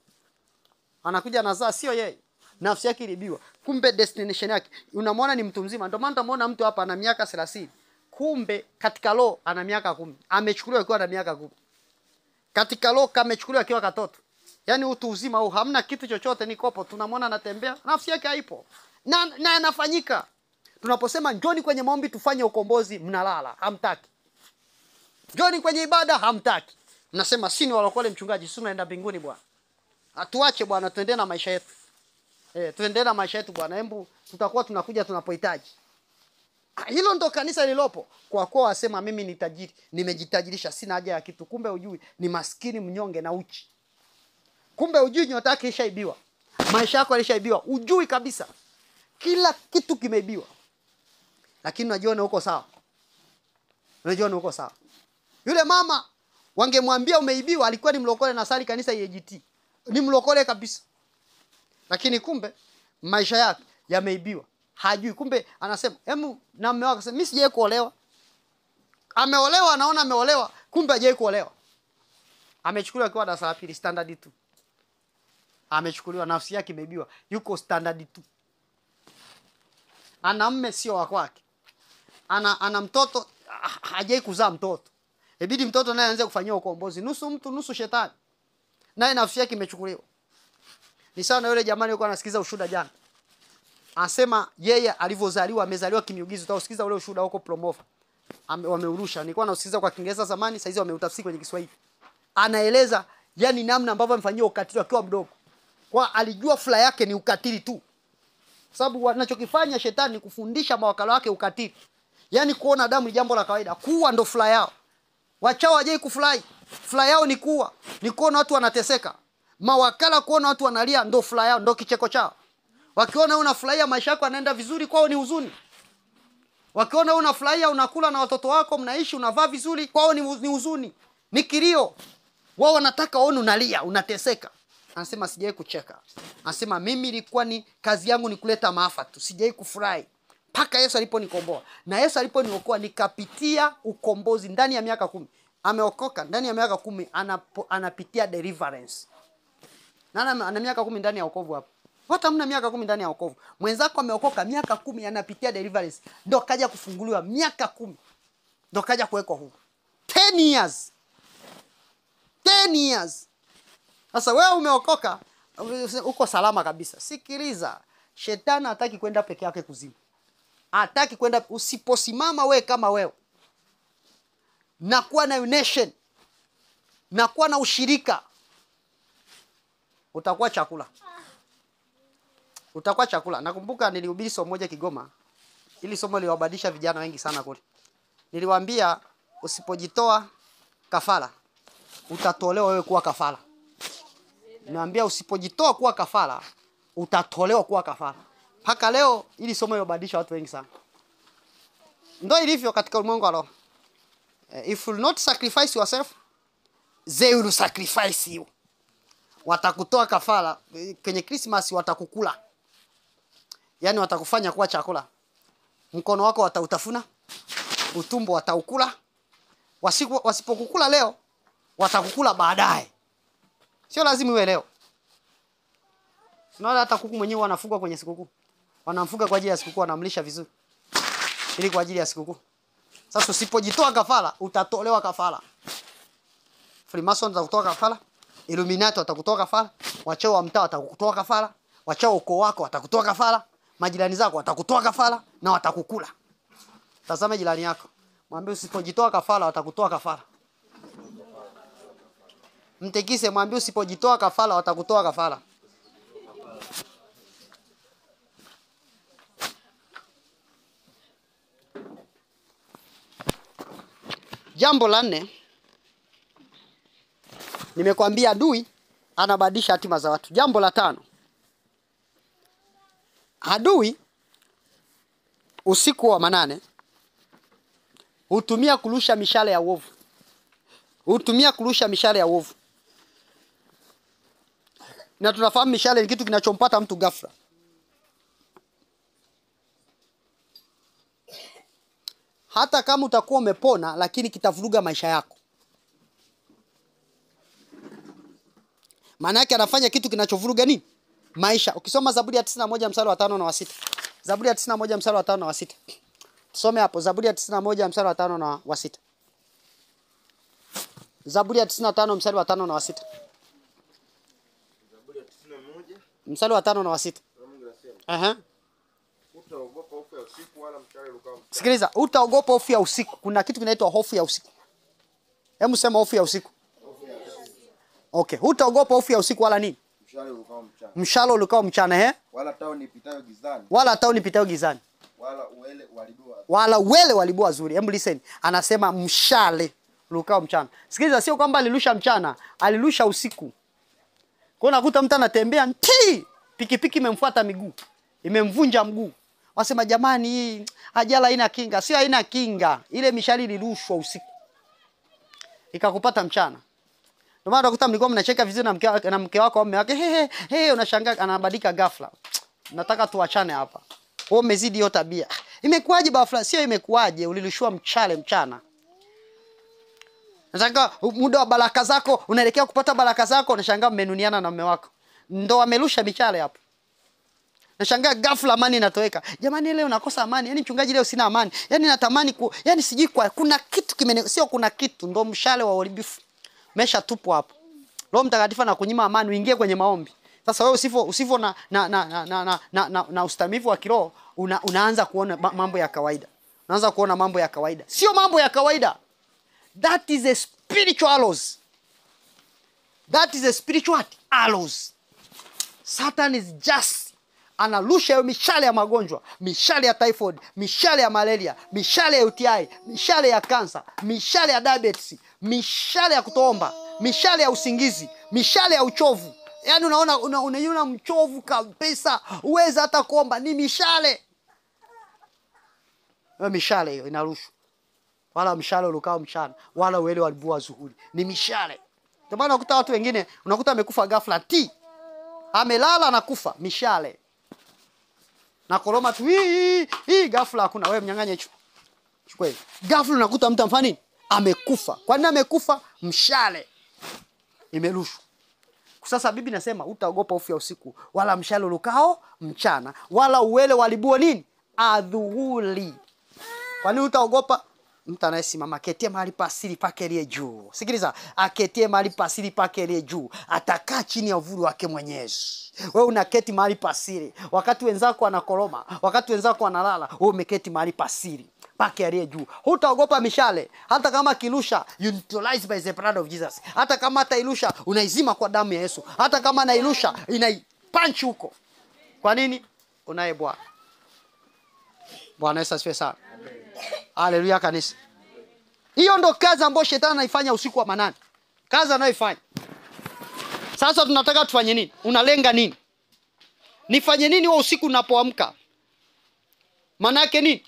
Anakuja anazaa sio yeye. Nafsi yake ilibiwa. Kumbe destination yake. Unamwona ni mtu mzima. Ndio maana unamuona mtu hapa ana miaka 30. Kumbe katika roho ana miaka 10. Amechukuliwa akiwa na miaka 10. Katika roho amechukuliwa akiwa katoto. Yaani utu uzima huu hamna kitu chochote, ni kopo. Tunamwona anatembea, nafsi yake haipo. Na yanafanyika. Tunaposema njoni kwenye maombi tufanye ukombozi, mnalala, hamtaki. Njoni kwenye ibada, hamtaki. Mnasema sisi ni walokole mchungaji, sisi tunaenda mbinguni bwana. Atuache bwana, tuendelee na maisha yetu. Tuendelee na maisha yetu bwana. Hebu tutakuwa tunakuja tunapohitaji. Hilo ndo kanisa lilopo. Kwa kuwa wasema mimi ni tajiri, nimejitajirisha, sina haja ya kitu. Kumbe ujui ni maskini, mnyonge na uchi. Kumbe ujui nyota yake ishaibiwa. Maisha yako yalishaibiwa. Ujui kabisa. Kila kitu kimeibiwa. Lakini unajiona uko sawa. Unajiona uko sawa. Yule mama wangemwambia umeibiwa, alikuwa ni mlokole na sali kanisa EAGT. Ni mlokole kabisa. Lakini kumbe maisha yake yameibiwa. Hajui. Kumbe anasema, na mume wake anasema mimi sijawahi kuolewa. Ameolewa, anaona ameolewa, kumbe hajawahi kuolewa. Amechukuliwa kwa darasa la pili, standard 2. Amechukuliwa, nafsi yake imeibiwa, yuko standard 2. Ana mume sio wa kwake. Ana mtoto, hajawahi kuzaa mtoto. Ibidi mtoto naye aanze kufanywa ukombozi, nusu mtu nusu shetani. Naye nafsi yake imechukuliwa. Ni sawa na yule jamani yuko anasikiza ushuhuda jana. Anasema yeye alivyozaliwa amezaliwa kimiugizo. Utausikiza ule ushuhuda huko Promova. Wameurusha. Nilikuwa nausikiza kwa Kiingereza zamani, sasa hizo wameutafsiri kwenye Kiswahili. Anaeleza yani namna ambavyo amfanyia ukatili akiwa mdogo. Kwa alijua furaha yake ni ukatili tu. Sababu wanachokifanya shetani ni kufundisha mawakala wake ukatili. Yani kuona damu ni jambo la kawaida. Kuua ndo furaha yao. Wachao hawajai kufurahi. Furaha yao ni kuua. Ni kuona watu wanateseka. Mawakala kuona watu wanalia ndo furaha yao, ndo kicheko chao. Wakiona unafurahia maisha yako yanaenda vizuri, kwao ni huzuni. Wakiona unafurahia unakula na watoto wako, mnaishi, unavaa vizuri, kwao ni huzuni. Ni kilio. Wao wanataka waone unalia, unateseka. Anasema sijawahi kucheka. Anasema mimi ilikuwa ni kazi yangu ni kuleta maafa tu. Sijawahi kufurahi. Mpaka Yesu aliponikomboa. Na Yesu aliponiokoa nikapitia ukombozi ndani ya miaka 10. Ameokoka ndani ya miaka 10 anapitia deliverance. Nana ana miaka 10 ndani ya wokovu hapo. Hata mna miaka 10 ndani ya wokovu. Mwenzako ameokoka miaka 10 anapitia deliverance. Ndio kaja kufunguliwa miaka 10. Ndio kaja kuwekwa huru. 10 years. 10 years. Sasa wewe umeokoka, uko salama kabisa. Sikiliza. Shetani hataki kwenda peke yake kuzimu. Hataki kwenda, usiposimama wewe kama wewe. Na kuwa na nation. Na kuwa na ushirika. Utakuwa chakula. Utakuwa chakula. Nakumbuka nilihubiri somo moja Kigoma. Ili somo liwabadilisha vijana wengi sana kule. Niliwaambia usipojitoa kafara, utatolewa wewe kuwa kafara. Niwaambia usipojitoa kuwa kafara, utatolewa kuwa kafara. Mpaka leo ili somo liwabadilisha watu wengi sana. Ndio ilivyo katika ulimwengu wa roho. If you will not sacrifice yourself, they will sacrifice you. Watakutoa kafara kwenye Christmas, watakukula. Yaani watakufanya kuwa chakula. Mkono wako watautafuna, utumbo wataukula. Wasipokukula leo, watakukula baadaye. Sio lazima iwe leo. Unaona hata kuku mwenyewe wanafugwa kwenye sikukuu. Wanamfuga kwa ajili ya sikukuu, wanamlisha vizuri. Ili kwa ajili ya sikukuu. Sasa usipojitoa kafara, utatolewa kafara. Freemason watakutoa kafara, Illuminati watakutoa kafara, wachao wa mtaa watakutoa kafara, wachao ukoo wako watakutoa kafara, majirani zako watakutoa kafara na watakukula. Tazama jirani yako. Mwambie usipojitoa kafara watakutoa kafara. Mtekise mwambie usipojitoa kafara watakutoa kafara. Jambo la 4, nimekwambia adui anabadilisha hatima za watu. Jambo la 5, adui usiku wa manane hutumia kurusha mishale ya uovu. Hutumia kurusha mishale ya uovu. Na tunafahamu mishale ni kitu kinachompata mtu ghafla. Hata kama utakuwa umepona, lakini kitavuruga maisha yako. Maana yake anafanya kitu kinachovuruga nini? Maisha. Ukisoma Zaburi ya 91 mstari wa 5 na wa 6. Zaburi ya 91 mstari wa 5 na wa 6. Tusome hapo Zaburi ya 91 mstari wa 5 na wa 6. Zaburi ya 95 mstari wa 5 na wa 6. Zaburi ya 91 mstari wa 5 na wa 6. Aha. Utaogopa hofu ya usiku wala mshale ulukao mchana. Sikiliza, utaogopa hofu ya usiku. Kuna kitu kinaitwa hofu ya usiku. Hebu sema hofu ya usiku. Okay, hutaogopa hofu ya usiku wala nini? Mshale ulukao mchana. Mshale ulukao mchana, Wala tao nipitayo gizani. Wala tao nipitayo gizani. Wala uwele walibua. Wala uwele walibua zuri. Hebu listen. Anasema mshale ulukao mchana. Sikiliza, sio kwamba alirusha mchana, alirusha usiku. Kwa unakuta mtu anatembea pikipiki imemfuata miguu. Imemvunja mguu. Wasema jamani hii ajala haina kinga. Sio haina kinga. Ile mishale ilirushwa usiku. Ikakupata mchana. Ndio maana utakuta mlikuwa mnacheka vizuri na mke wako au mume wake, unashangaa anabadilika ghafla. Nataka tuachane hapa. Wewe umezidi hiyo tabia. Imekuaje bafla? Sio imekuaje, ulirushwa mchale mchana. Nataka muda wa baraka zako, unaelekea kupata baraka zako, unashangaa mmenuniana na mume wako. Ndio amerusha michale hapo. Nashangaa ghafla amani inatoweka. Jamani leo nakosa amani. Yaani mchungaji leo sina amani. Yaani natamani yaani sijui kwa kuna kitu sio kuna kitu, ndio mshale wa uharibifu. Mesha tupo hapo. Roho Mtakatifu anakunyima amani, uingie kwenye maombi. Sasa wewe usivyo na ustamivu wa kiroho, unaanza kuona mambo ya kawaida. Unaanza kuona mambo ya kawaida. Sio mambo ya kawaida. That is a spiritual arrows. That is a spiritual arrows. Satan is just analusha hiyo mishale ya magonjwa, mishale ya typhoid, mishale ya malaria, mishale ya UTI, mishale ya kansa, mishale ya diabetes, mishale ya kutoomba, mishale ya usingizi, mishale ya uchovu. Yaani unaona mchovu kabisa, uweza hata kuomba, ni mishale. Hiyo mishale hiyo inarushwa. Wala mshale ulukao mchana, wala uwele walibua zuhuri. Ni mishale. Ndio maana unakuta watu wengine, unakuta amekufa ghafla amelala na kufa, mishale. Na koroma tu hii ghafla hakuna, wewe mnyang'anye hicho. Chukua hiyo. Ghafla unakuta mtu amfanya nini? Amekufa. Kwa nini amekufa? Mshale imerushwa. Sasa Biblia inasema utaogopa hofu ya usiku, wala mshale ulukao mchana, wala uwele walibua nini? Adhuhuri. Kwa nini utaogopa? Mtu anayesimama aketie mahali pa siri pake aliye juu. Sikiliza, aketie mahali pa siri pake aliye juu, atakaa chini ya uvuli wake Mwenyezi. Wewe unaketi mahali pa siri, wakati wenzako wanakoroma, wakati wenzako wanalala, wewe umeketi mahali pa siri pake aliye juu. Hutaogopa mishale, hata kama kirusha, you neutralize by the blood of Jesus. Hata kama atairusha, unaizima kwa damu ya Yesu. Hata kama anairusha, inaipunch huko. Kwa nini? Unaye Bwana. Bwana Yesu asifiwe sana. Haleluya kanisa. Hiyo ndo kazi ambayo shetani anaifanya usiku wa manane. Kazi anayoifanya. Sasa tunataka tufanye nini? Unalenga nini? Nifanye nini wewe usiku unapoamka? Maana yake nini?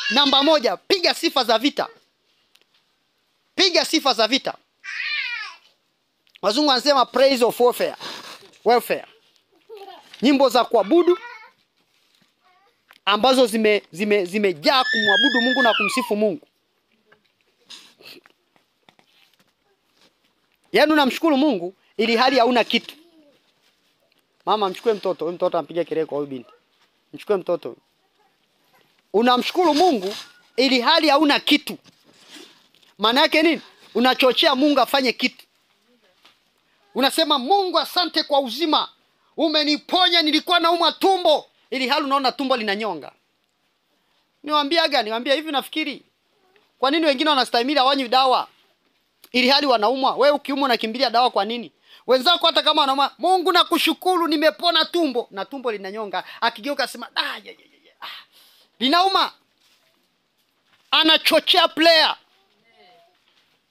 Namba 1, piga sifa za vita. Piga sifa za vita. Wazungu wanasema praise of warfare. Welfare. Nyimbo za kuabudu, ambazo zimejaa kumwabudu Mungu na kumsifu Mungu. Yaani unamshukuru Mungu ili hali hauna kitu. Mama mchukue mtoto, huyu mtoto anapiga kelele kwa huyu binti. Mchukue mtoto. Unamshukuru Mungu ili hali hauna kitu. Maana yake nini? Unachochea Mungu afanye kitu. Unasema Mungu asante kwa uzima. Umeniponya, nilikuwa naumwa tumbo. Ili hali unaona tumbo linanyonga. Niwaambia hivi nafikiri. Kwa nini wengine wanastahimili hawanywi dawa? Ili hali wanaumwa. Wewe ukiumwa unakimbilia dawa kwa nini? Wenzako hata kama wanaumwa, Mungu nakushukuru nimepona tumbo, na tumbo linanyonga. Akigeuka sema linauma. Anachochea player.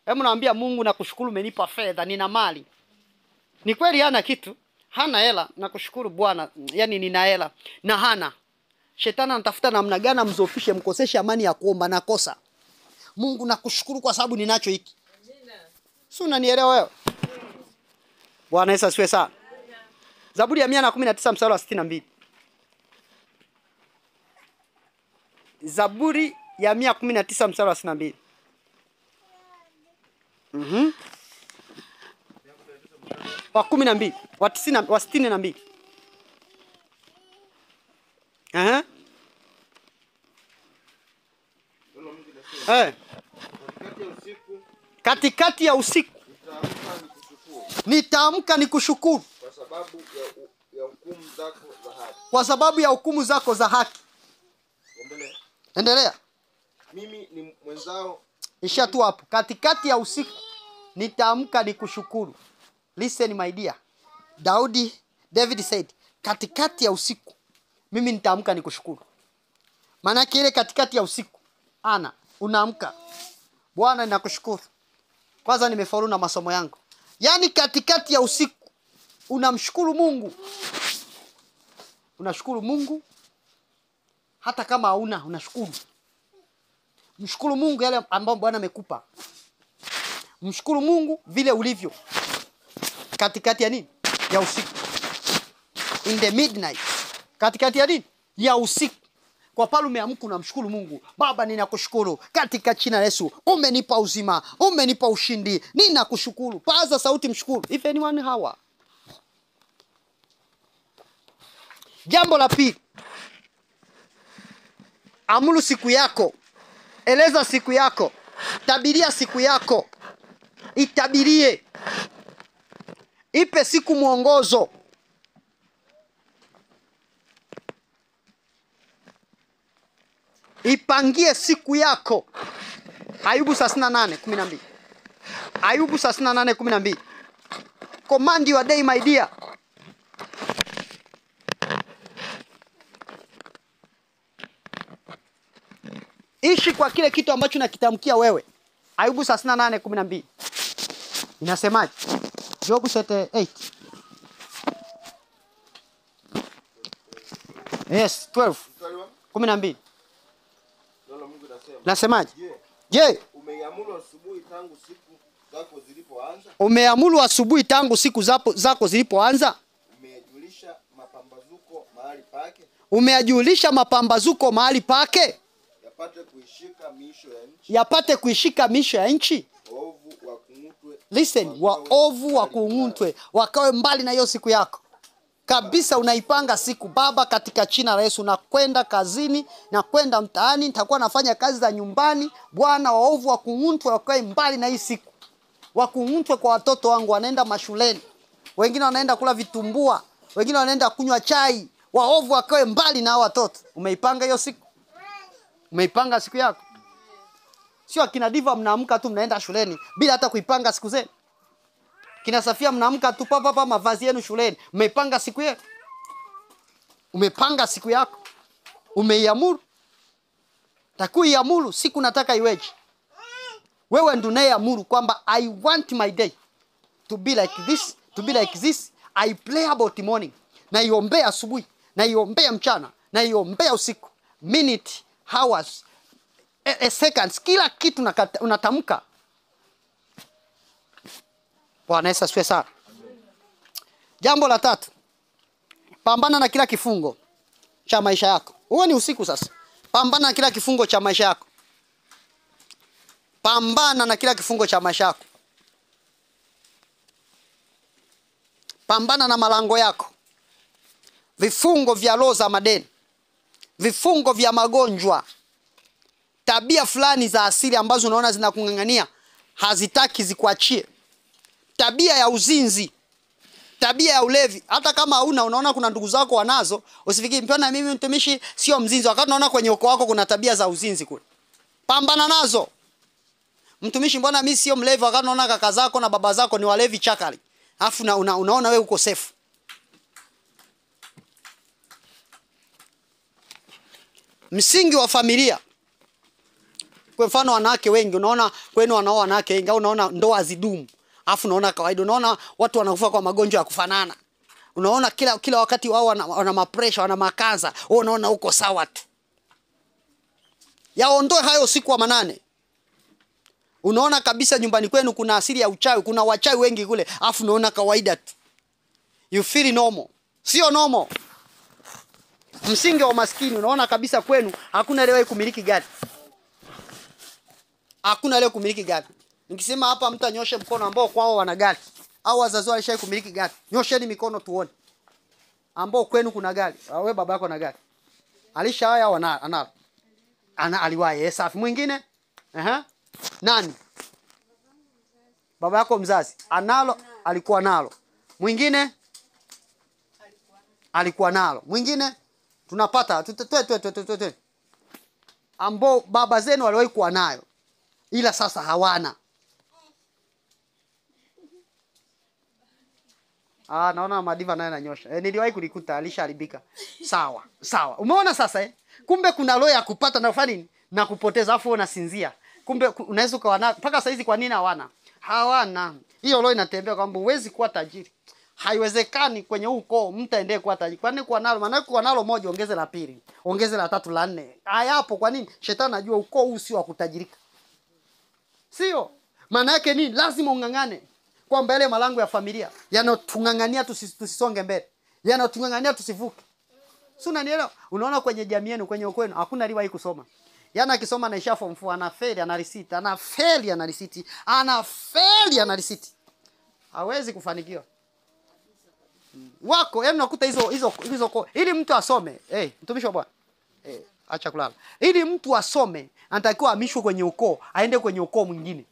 Hebu naambia Mungu nakushukuru umenipa fedha, nina mali. Ni kweli hana kitu, hana hela, nakushukuru Bwana, yani nina hela na hana. Shetani anatafuta namna gani amzofishe, mkoseshe amani ya kuomba, nakosa. Mungu nakushukuru kwa sababu ninacho hiki. Si unanielewa wewe? Bwana Yesu asifiwe sana. Zaburi ya 119 mstari wa 62. Zaburi ya 119 mstari wa 62. Wa 12, wa 90, wa 62. Katikati ya usiku nitaamka nikushukuru kwa sababu ya hukumu zako za haki. Endelea. Mimi ni mwenzao. Isha tu hapo. Katikati ya usiku nitaamka nikushukuru. Listen my dear. David said, katikati ya usiku mimi nitaamka nikushukuru. Maana ile katikati ya usiku unaamka. Bwana ninakushukuru. Kwanza nimefaulu na masomo yangu. Yaani katikati ya usiku unamshukuru Mungu. Unashukuru Mungu hata kama hauna, unashukuru. Mshukuru Mungu yale ambayo Bwana amekupa. Mshukuru Mungu vile ulivyo. Katikati ya nini? Ya usiku. In the midnight. Katikati ya nini? Ya usiku. Kwa pale umeamka unamshukuru Mungu. Baba ninakushukuru katika jina la Yesu. Umenipa uzima, umenipa ushindi. Ninakushukuru. Paza sauti mshukuru. If anyone hawa. Jambo la pili. Amuru siku yako. Eleza siku yako. Tabiria siku yako. Itabirie. Ipe siku mwongozo. Ipangie siku yako. Ayubu 38:12. Ayubu 38:12. Command your day my dear. Ishi kwa kile kitu ambacho nakitamkia wewe. Ayubu 38:12. Inasemaje? Job 38. Yes, 12. 12. Nasemaje? Je, umeamuru asubuhi tangu siku zako zilipoanza? Umeamuru asubuhi tangu siku zako zilipoanza? Umeyajulisha mapambazuko mahali pake? Umeyajulisha mapambazuko mahali pake? Yapate kuishika miisho ya nchi. Yapate kuishika miisho ya nchi. Waovu wakung'utwe. Listen, waovu wakung'utwe, wakawe mbali na hiyo siku yako. Kabisa unaipanga siku. Baba katika jina la Yesu, nakwenda kazini, nakwenda mtaani, nitakuwa nafanya kazi za nyumbani. Bwana waovu wakung'utwe, wakae mbali na hii siku. Wakung'utwe kwa watoto wangu wanaenda mashuleni. Wengine wanaenda kula vitumbua, wengine wanaenda kunywa chai. Waovu wakae mbali na hao watoto. Umeipanga hiyo siku? Umeipanga siku yako? Sio akina Diva mnaamka tu mnaenda shuleni bila hata kuipanga siku zenu. Kina Safia mnaamka tu papa mavazi yenu shuleni. Umeipanga siku yako? Umepanga siku yako? Umeiamuru? Takuiamuru siku nataka iweje? Wewe ndio unayeamuru kwamba I want my day to be like this, to be like this. I pray about the morning. Na iombea asubuhi, na iombea mchana, na iombea usiku. Minute, hours, seconds, kila kitu unatamka. Bwana Yesu asifiwe sana. Jambo la tatu. Pambana na kila kifungo cha maisha yako. Huo ni usiku sasa. Pambana na kila kifungo cha maisha yako. Pambana na kila kifungo cha maisha yako. Pambana na malango yako. Vifungo vya roho za madeni. Vifungo vya magonjwa. Tabia fulani za asili ambazo unaona zinakungangania, hazitaki zikuachie. Tabia ya uzinzi. Tabia ya ulevi. Hata kama unaona kuna ndugu zako wanazo, usifikiri mbona mimi mtumishi sio mzinzi, wakati unaona kwenye ukoo wako kuna tabia za uzinzi kule. Pambana nazo. Mtumishi mbona mimi sio mlevi, wakati unaona kaka zako na baba zako ni walevi chakali. Alafu unaona wewe uko safe. Msingi wa familia. Kwa mfano wanawake wengi, unaona kwenu wanaoa wanawake wengi, au unaona ndoa zidumu. Alafu unaona kawaida, unaona watu wanakufa kwa magonjwa ya kufanana. Unaona kila wakati wao wana mapresha, wana makanza, wewe unaona uko sawa tu. Yaondoe hayo usiku wa manane. Unaona kabisa nyumbani kwenu kuna asili ya uchawi, kuna wachawi wengi kule, alafu unaona kawaida tu. You feel normal. Sio normal. Msingi wa maskini, unaona kabisa kwenu hakuna leo kumiliki gari. Hakuna leo kumiliki gari. Nikisema hapa mtu anyoshe mkono ambao kwao wana gari au wazazi wao walishawahi kumiliki gari. Nyosheni mikono tuone. Ambao kwenu kuna gari. Wewe baba yako na gari. Alishawahi au analo? Aliwahi. Safi. Mwingine? Nani? Baba yako mzazi. Analo, alikuwa nalo. Mwingine? Alikuwa nalo. Mwingine? Tunapata twe. Ambao baba zenu waliwahi kuwa nayo, ila sasa hawana. Naona Madiva naye ananyosha. Niliwahi kulikuta alishaharibika. Sawa. Umeona sasa Kumbe kuna roho ya kupata na kufanya nini? Na kupoteza, afu unasinzia. Kumbe unaweza kuwa na mpaka saa hizi. Kwa nini hawana? Hawana. Hiyo roho inatembea kwamba huwezi kuwa tajiri. Haiwezekani kwenye ukoo mtu aendelee kuwa tajiri. Kwa nini kuwa nalo? Maana kuwa nalo moja ongeze la pili, ongeze la tatu, la nne. Hayapo. Kwa nini? Shetani anajua ukoo huu sio wa kutajirika. Sio? Maana yake nini? Lazima ungangane. Kwamba ile malango ya familia yanotungangania tusisonge mbele. Yanotungangania tusivuke. Si unanielewa? Unaona kwenye jamii yenu, kwenye ukoo wenu hakuna aliwahi kusoma. Yana akisoma anaisha form 4, anafeli, anarisiti, anafeli, anarisiti, anafeli, anarisiti. Hawezi kufanikiwa. Wako, unakuta hizo ili mtu asome, mtumishi wa Bwana. Acha kulala. Ili mtu asome, anatakiwa ahamishwe kwenye ukoo, aende kwenye ukoo mwingine.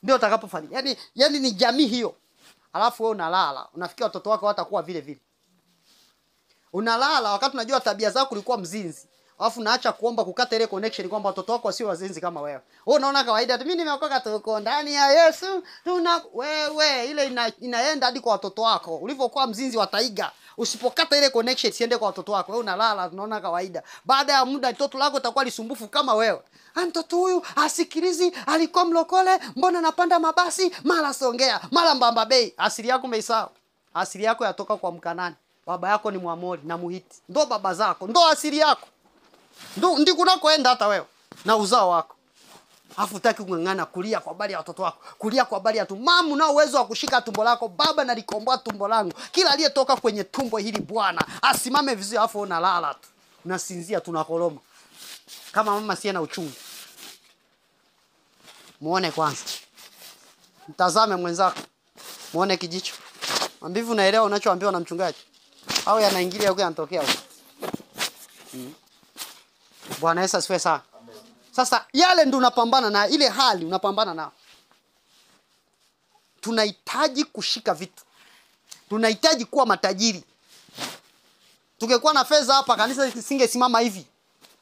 Ndio utakapofanya. Yaani ni jamii hiyo. Alafu wewe unalala, unafikia watoto wako watakuwa vile vile. Unalala wakati unajua tabia zako ulikuwa mzinzi. Alafu naacha kuomba kukata ile connection kwamba watoto wako wasio wazinzi kama wewe. Wewe unaona kawaida, mimi nimeokoka tuko ndani ya Yesu. Wewe ile inaenda hadi kwa watoto wako. Ulivyokuwa mzinzi wataiga. Usipokata ile connection siende kwa watoto wako. Wewe unalala, unaona kawaida. Baada ya muda mtoto lako itakuwa lisumbufu kama wewe. Mtoto huyu asikilizi, alikuwa mlokole, mbona anapanda mabasi, mara Songea, mara Mbamba Bay. Asili yako umeisahau. Asili yako yatoka kwa Mkanani. Baba yako ni Mwamori na Muhiti. Ndo baba zako, ndo asili yako. Ndi kunakoenda hata wewe na uzao wako. Alafu utaki kungangana kulia kwa habari ya watoto wako, kulia kwa habari ya tu. Mama una uwezo wa kushika tumbo lako, baba nalikomboa tumbo langu. Kila aliyetoka kwenye tumbo hili Bwana asimame vizuri, alafu unalala tu. Unasinzia tunakoloma. Kama mama sie na uchungu. Muone kwanza. Mtazame mwenzako. Muone kijicho. Ambivu unaelewa unachoambiwa na mchungaji? Au yanaingilia huko yanatokea huko? Bwana Yesu asifiwe sana. Sasa yale ndio unapambana na ile hali unapambana nao. Tunahitaji kushika vitu. Tunahitaji kuwa matajiri. Tungekuwa na fedha hapa kanisa lisingesimama hivi.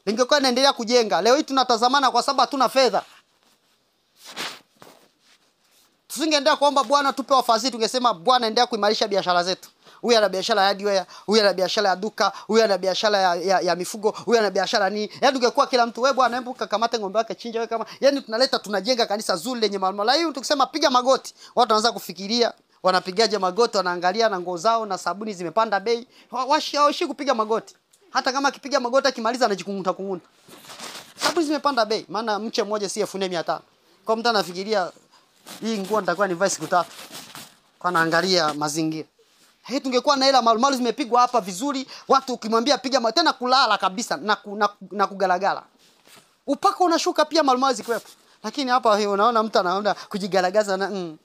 Lingekuwa linaendelea kujenga. Leo hii tunatazamana kwa sababu hatuna fedha. Tusingeendelea kuomba Bwana tupe wafadhili, tungesema Bwana endelea kuimarisha biashara zetu. Huyu ana biashara ya hardware, huyu ana biashara ya duka, huyu ana biashara ya mifugo, huyu ana biashara nini. Yaani tungekuwa kila mtu, wewe Bwana hebu kakamate ng'ombe wake chinja wewe kama. Yaani tunajenga kanisa zuri lenye malmala. Hii tukisema piga magoti, watu wanaanza kufikiria wanapigaje magoti, wanaangalia na nguo zao na sabuni zimepanda bei. Washi kupiga magoti. Hata kama akipiga magoti akimaliza anajikunguta. Sabuni zimepanda bei, maana mche mmoja si 1500. Kwa mtu anafikiria hii nguo nitakuwa nivae siku 3. Kwa naangalia mazingira. Tungekuwa na hela malumalu zimepigwa hapa vizuri, watu ukimwambia piga tena kulala kabisa na kugalagala. Upako unashuka pia malumalu zikwepo. Lakini hapa unaona mtu anaona kujigalagaza na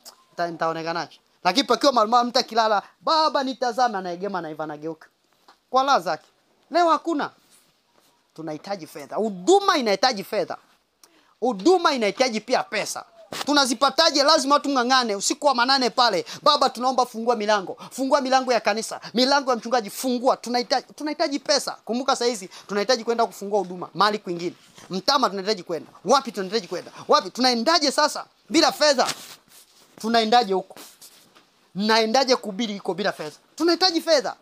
nitaonekanaje. Lakini pakiwa malumalu mtu kilala, baba nitazame, anaegema na hivi anageuka. Kwa la zake. Leo hakuna. Tunahitaji fedha. Huduma inahitaji fedha. Huduma inahitaji pia pesa. Tunazipataje? Lazima tungangane. Usiku wa manane pale, baba tunaomba fungua milango. Fungua milango ya kanisa. Milango ya mchungaji fungua. Tunahitaji pesa. Kumbuka saa hizi tunahitaji kwenda kufungua huduma mahali kwingine. Mtama tunahitaji kwenda. Wapi tunahitaji kwenda? Wapi? Tunaendaje sasa bila fedha? Tunaendaje huko? Naendaje kuhubiri iko bila fedha? Tunahitaji fedha.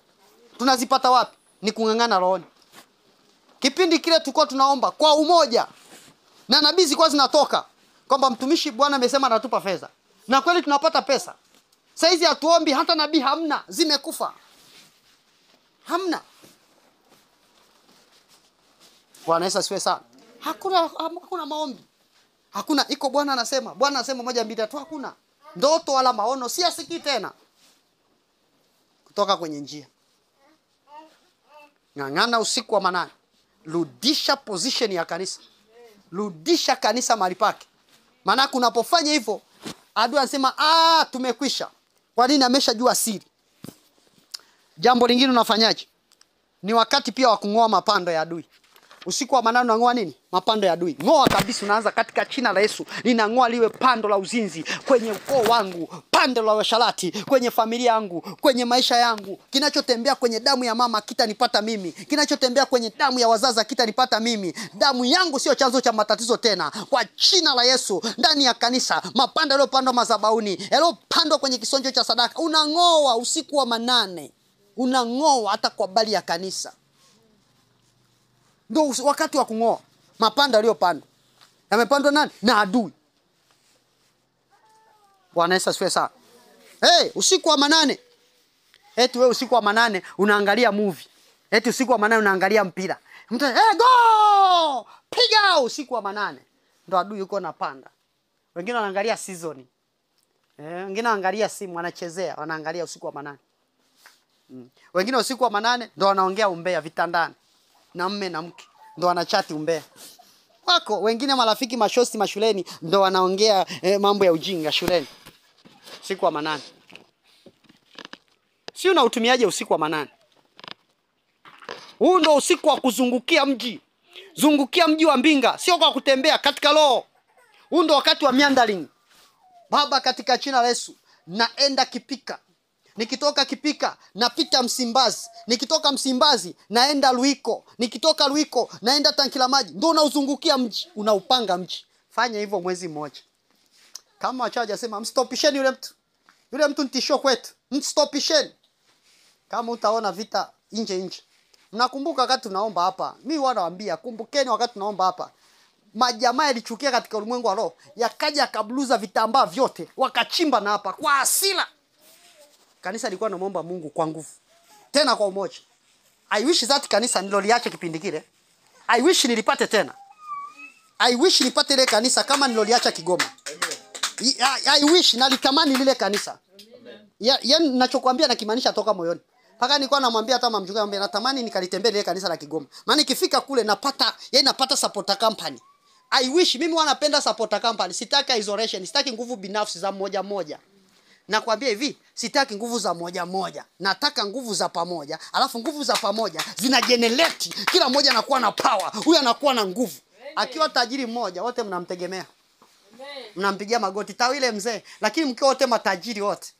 Tunazipata wapi? Ni kungangana rohoni. Kipindi kile tulikuwa tunaomba kwa umoja. Na nabii zilikuwa zinatoka kwamba mtumishi Bwana amesema anatupa fedha. Na kweli tunapata pesa. Sasa hizi hatuombi, hata nabii hamna, zimekufa. Hamna. Bwana Yesu asifiwe sana. Hakuna maombi. Hakuna, iko Bwana anasema 1 2 3, hakuna. Ndoto wala maono si asikii tena. Kutoka kwenye njia. Ngangana usiku wa manane. Rudisha position ya kanisa. Rudisha kanisa mahali pake. Maana unapofanya hivyo, adui anasema tumekwisha. Kwa nini? Ameshajua siri. Jambo lingine unafanyaje? Ni wakati pia wa kung'oa mapando ya adui. Usiku wa manane unang'oa nini? Mapando ya adui. Ng'oa kabisa, unaanza katika jina la Yesu. Ninang'oa liwe pando la uzinzi kwenye ukoo wangu, pando la washarati kwenye familia yangu, kwenye maisha yangu. Kinachotembea kwenye damu ya mama kitanipata mimi. Kinachotembea kwenye damu ya wazazi kitanipata mimi. Damu yangu sio chanzo cha matatizo tena. Kwa jina la Yesu, ndani ya kanisa, mapando yaliyopandwa madhabahuni, yaliyopandwa kwenye kisonjo cha sadaka, unang'oa usiku wa manane. Unang'oa hata kwa bali ya kanisa. Ndio wakati wa kung'oa mapanda yaliyopandwa. Yamepandwa nani? Na adui. Bwana Yesu asifiwe sana. Usiku wa manane. Wewe usiku wa manane unaangalia movie. Usiku wa manane unaangalia mpira. Mtu go! Piga usiku wa manane. Ndio adui yuko napanda. Wengine wanaangalia season. Wengine wanaangalia simu, wanachezea, wanaangalia usiku wa manane. Wengine usiku wa manane ndio wanaongea umbea vitandani. Na mme na mke ndo wanachati umbea. Wako wengine marafiki mashosti mashuleni ndo wanaongea mambo ya ujinga shuleni. Usiku wa manane. Si unautumiaje usiku wa manane? Huu ndo usiku wa kuzungukia mji. Zungukia mji wa Mbinga, sio kwa kutembea katika roho. Huu ndo wakati wa meandering. Baba, katika jina la Yesu, naenda Kipika. Nikitoka Kipika napita Msimbazi. Nikitoka Msimbazi naenda Luiko. Nikitoka Luiko naenda Tankilamaji. Ndio unauzungukia mji, unaupanga mji. Fanya hivyo mwezi mmoja. Kama wachaji asema mstopisheni yule mtu. Yule mtu nitisho kwetu. Mstopisheni. Kama utaona vita nje. Mnakumbuka wakati tunaomba hapa. Mimi wanawaambia kumbukeni wakati tunaomba hapa. Majamaa yalichukia katika ulimwengu wa roho. Yakaja akabluza vitambaa vyote, wakachimba na hapa kwa hasira. Kanisa lilikuwa linaomba Mungu kwa nguvu. Tena kwa umoja. I wish that kanisa niloliacha kipindi kile. I wish nilipate tena. I wish nipate ile kanisa kama niloliacha Kigoma. I wish nalitamani lile kanisa. Yaani ninachokuambia nakimaanisha toka moyoni. Paka nilikuwa namwambia hata mama mchungaji, anambia natamani nikalitembee ile kanisa la Kigoma. Maana nikifika kule napata supporter company. I wish mimi wanapenda supporter company. Sitaki isolation, sitaki nguvu binafsi za mmoja. Nakwambia hivi, sitaki nguvu za moja. Nataka nguvu za pamoja. Alafu nguvu za pamoja zina generate. Kila mmoja anakuwa na power. Huyu anakuwa na nguvu. Akiwa tajiri mmoja, wote mnamtegemea. Mnampigia magoti tawile mzee, lakini mkiwa wote matajiri wote.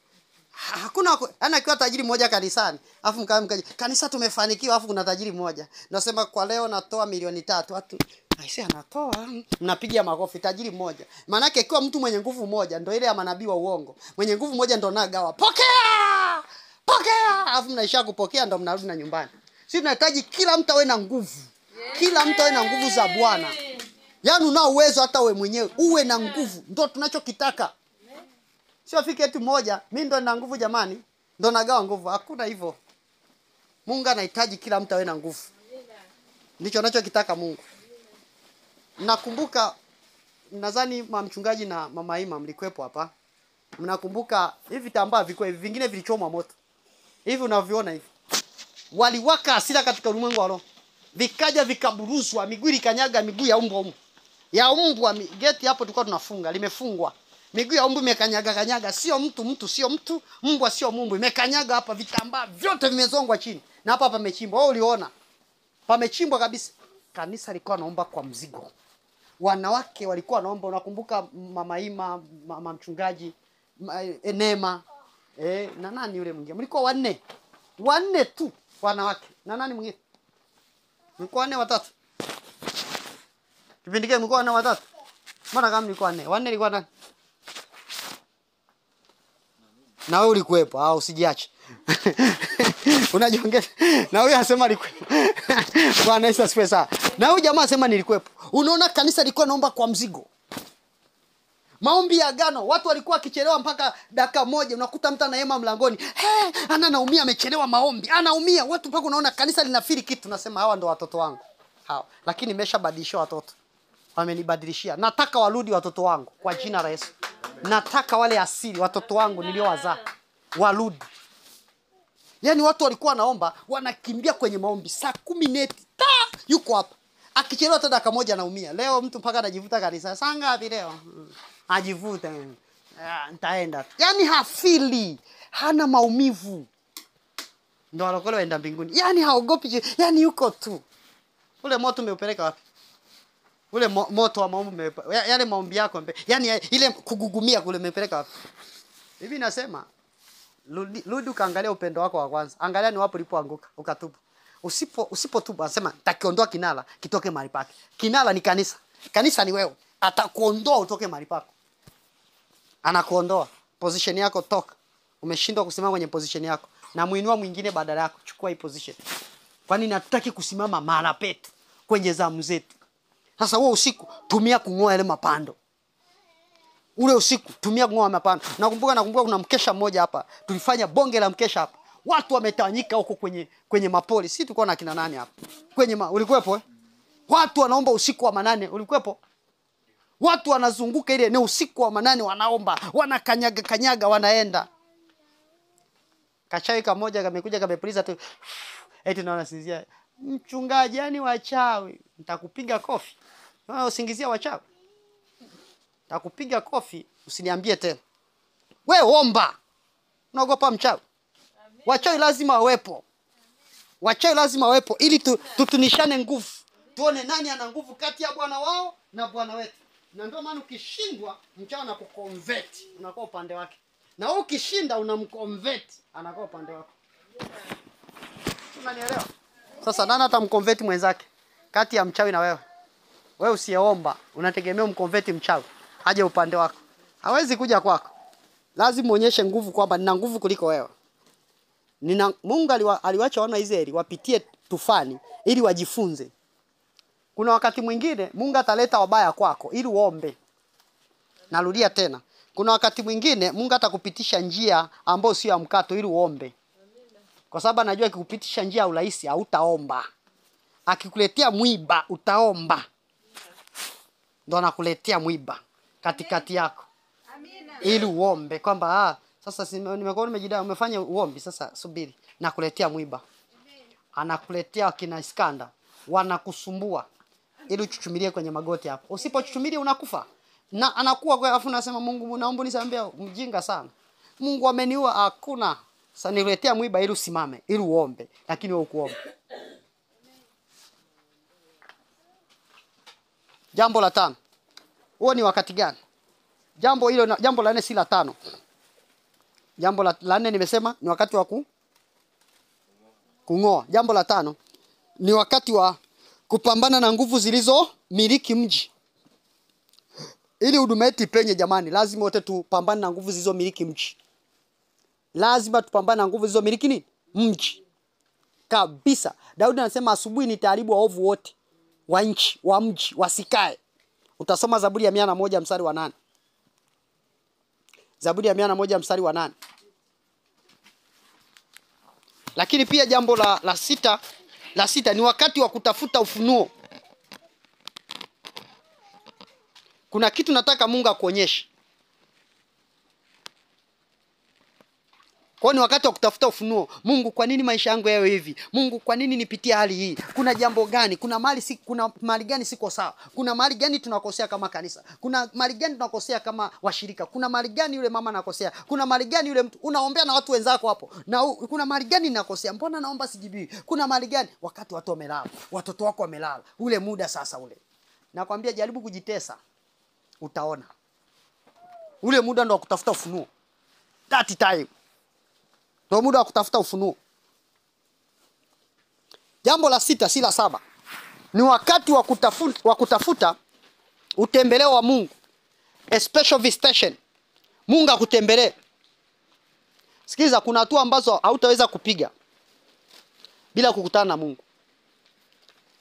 Hakuna akiwa tajiri mmoja kanisani. Alafu mkaje kanisa tumefanikiwa, alafu kuna tajiri mmoja. Nasema kwa leo natoa 3,000,000. Watu aisee anatoa, mnapigia makofi. Tajiri mmoja. Maana yake ikiwa mtu mwenye nguvu moja ndio ile ya manabii wa uongo. Mwenye nguvu moja ndio nagawa. Pokea! Alafu mnaisha kupokea ndio mnarudi na nyumbani. Sisi tunahitaji kila mtu awe na nguvu. Kila mtu awe na nguvu za Bwana. Yaani unao uwezo hata wewe mwenyewe uwe na nguvu. Ndio tunachokitaka. Sio afike eti mmoja, mimi ndo nina nguvu jamani, ndo nagawa nguvu. Hakuna hivyo. Mungu anahitaji kila mtu awe na nguvu. Ndicho anachokitaka Mungu. Nakumbuka nadhani mama mchungaji na mama Ima mlikuepo hapa. Mnakumbuka hivi vitambaa viko hivi, vingine vilichomwa moto. hivi unavyoona hivi. Waliwaka hasira katika ulimwengu wa roho. Vikaja vikaburuzwa, miguu ikanyaga miguu ya umbwa umu. Ya umbwa geti hapo tulikuwa tunafunga, limefungwa. Miguu ya umbwa imekanyaga, sio mtu, sio mtu, mbwa sio mumbu, imekanyaga hapa, vitambaa vyote vimezongwa chini. Na hapa pamechimbwa. Wewe uliona? Pamechimbwa kabisa. Kanisa lilikuwa naomba kwa mzigo. Wanawake walikuwa naomba, unakumbuka mama Ima, mama mchungaji, Enema, na nani yule mwingine? Mlikuwa wanne tu wanawake. Na nani mwingine? Mlikuwa 4 watatu. Kipindi kile mlikuwa 4 watatu. Mbona kama mlikuwa 4? Wanne ilikuwa nani? Na wewe ulikuwepo, au usijiache. Unajiongeza. Na wewe anasema alikuwepo. Bwana Yesu asifiwe sana. Na huyu jamaa anasema nilikuwepo. Unaona kanisa lilikuwa naomba kwa mzigo. Maombi ya agano, watu walikuwa wakichelewa mpaka dakika moja, unakuta mtu anayema mlangoni. Anaumia, amechelewa maombi. Anaumia. Watu mpaka unaona kanisa linafiri kitu, nasema hawa ndo watoto wangu. Hawa. Lakini nimeshabadilishia watoto. Wamenibadilishia. Nataka warudi watoto wangu kwa jina la Yesu. Nataka wale asili watoto wangu niliowazaa warudi. Yaani watu walikuwa naomba, wanakimbia kwenye maombi. Saa 10 neti. Yuko hapa. Akichelewa hata dakika moja anaumia. Leo mtu mpaka anajivuta kanisa. Saa ngapi leo? Ajivuta. Nitaenda. Yaani hafili, hana maumivu. Ndio walokole waenda mbinguni. Yaani haogopi, yaani yuko tu. Ule moto umeupeleka wapi? Ule moto wa maombi yale maombi yako yaani ile kugugumia kule umepeleka wapi? Hivi nasema rudi kaangalia upendo wako wa kwanza. Angalia ni wapi ulipoanguka, ukatubu. Usipotubu anasema takiondoa kinala kitoke mahali pake. Kinala ni kanisa. Kanisa ni wewe. Atakuondoa utoke mahali pako. Anakuondoa. Position yako toka. Umeshindwa kusimama kwenye position yako. Na muinua mwingine badala yako. Chukua hii position. Kwani nataki kusimama mahali petu kwenye zamu zetu. Sasa huo usiku tumia kungoa ile mapando. Ule usiku tumia kungoa mapando. Nakumbuka kuna mkesha mmoja hapa. Tulifanya bonge la mkesha hapa. Watu wametawanyika huko kwenye mapoli. Sisi tulikuwa na kina nani hapa? Ulikuwepo? Watu wanaomba usiku wa manane. Ulikuwepo? Watu wanazunguka ile eneo usiku wa manane wanaomba, wanakanyaga wanaenda. Kachawi kamoja kamekuja kamepuliza tu. Eti naona sinzia. Mchungaji, yani wachawi. Nitakupiga kofi. Wewe usingizia wachawi. Nitakupiga kofi, usiniambie tena. Wewe omba. Unaogopa mchawi? Wachawi lazima wawepo. Wachawi lazima wawepo ili tutunishane nguvu. Tuone nani ana nguvu kati ya bwana wao na bwana wetu. Na ndio maana ukishindwa mchawi anakuconvert, unakuwa upande wake. Na wewe ukishinda unamconvert, anakuwa upande wako. Unanielewa? Sasa nani atamconvert mwenzake kati ya mchawi na wewe? Wewe usiyeomba, unategemea umconvert mchawi aje upande wako. Hawezi kuja kwako. Lazima uonyeshe nguvu kwamba nina nguvu kuliko wewe. Mungu aliwacha wana Israeli wapitie tufani ili wajifunze. Kuna wakati mwingine Mungu ataleta wabaya kwako ili uombe. Narudia tena. Kuna wakati mwingine Mungu atakupitisha njia ambayo sio ya mkato ili uombe. Kwa sababu anajua akikupitisha njia ya urahisi hautaomba. Akikuletea mwiba utaomba. Ndio anakuletea mwiba katikati yako. Amina. Ili uombe kwamba sasa nimekuwa nimejidai umefanya uombi, sasa subiri nakuletea mwiba. Anakuletea kina Iskanda wanakusumbua ili uchuchumilie kwenye magoti hapo. Usipochuchumilia unakufa. Na anakuwa kwa afu nasema Mungu naomba nisamehe, mjinga sana. Mungu ameniua, hakuna. Sasa niletea mwiba ili usimame, ili uombe, lakini wewe ukuombe. Jambo la 5. Huo ni wakati gani? Jambo la 4 si la 5. Jambo la 4 nimesema ni wakati wa kungoa. Jambo la 5 ni wakati wa kupambana na nguvu zilizo miliki mji. Ili huduma yetu ipenye jamani, lazima wote tupambane na nguvu zilizo miliki mji. Lazima tupambane na nguvu zilizo miliki nini? Mji. Kabisa. Daudi anasema asubuhi nitaharibu waovu wote wa nchi, wa mji, wasikae. Utasoma Zaburi ya 101 mstari wa 8. Zaburi ya 101 mstari wa 8. Lakini pia jambo la 6 ni wakati wa kutafuta ufunuo. Kuna kitu nataka Mungu akuonyeshe. Kwa ni wakati wa kutafuta ufunuo. Mungu, kwa nini maisha yangu yawe hivi? Mungu, kwa nini nipitie hali hii? Kuna jambo gani? Kuna mahali gani siko sawa? Kuna mahali gani tunakosea kama kanisa? Kuna mahali gani tunakosea kama washirika? Kuna mahali gani yule mama anakosea? Kuna mahali gani yule mtu unaombea na watu wenzako hapo? Na kuna mahali gani ninakosea? Mbona naomba sijibiwi? Kuna mahali gani? Wakati watu wamelala, watoto wako wamelala. Ule muda sasa ule. Nakwambia jaribu kujitesa. Utaona. Ule muda ndo wa kutafuta ufunuo. That time. Ndio muda wa kutafuta ufunuo. Jambo la 6, si la 7. Ni wakati wa kutafuta utembeleo wa Mungu. A special visitation. Mungu akutembelee. Sikiza, kuna hatua ambazo hautaweza kupiga bila kukutana na Mungu.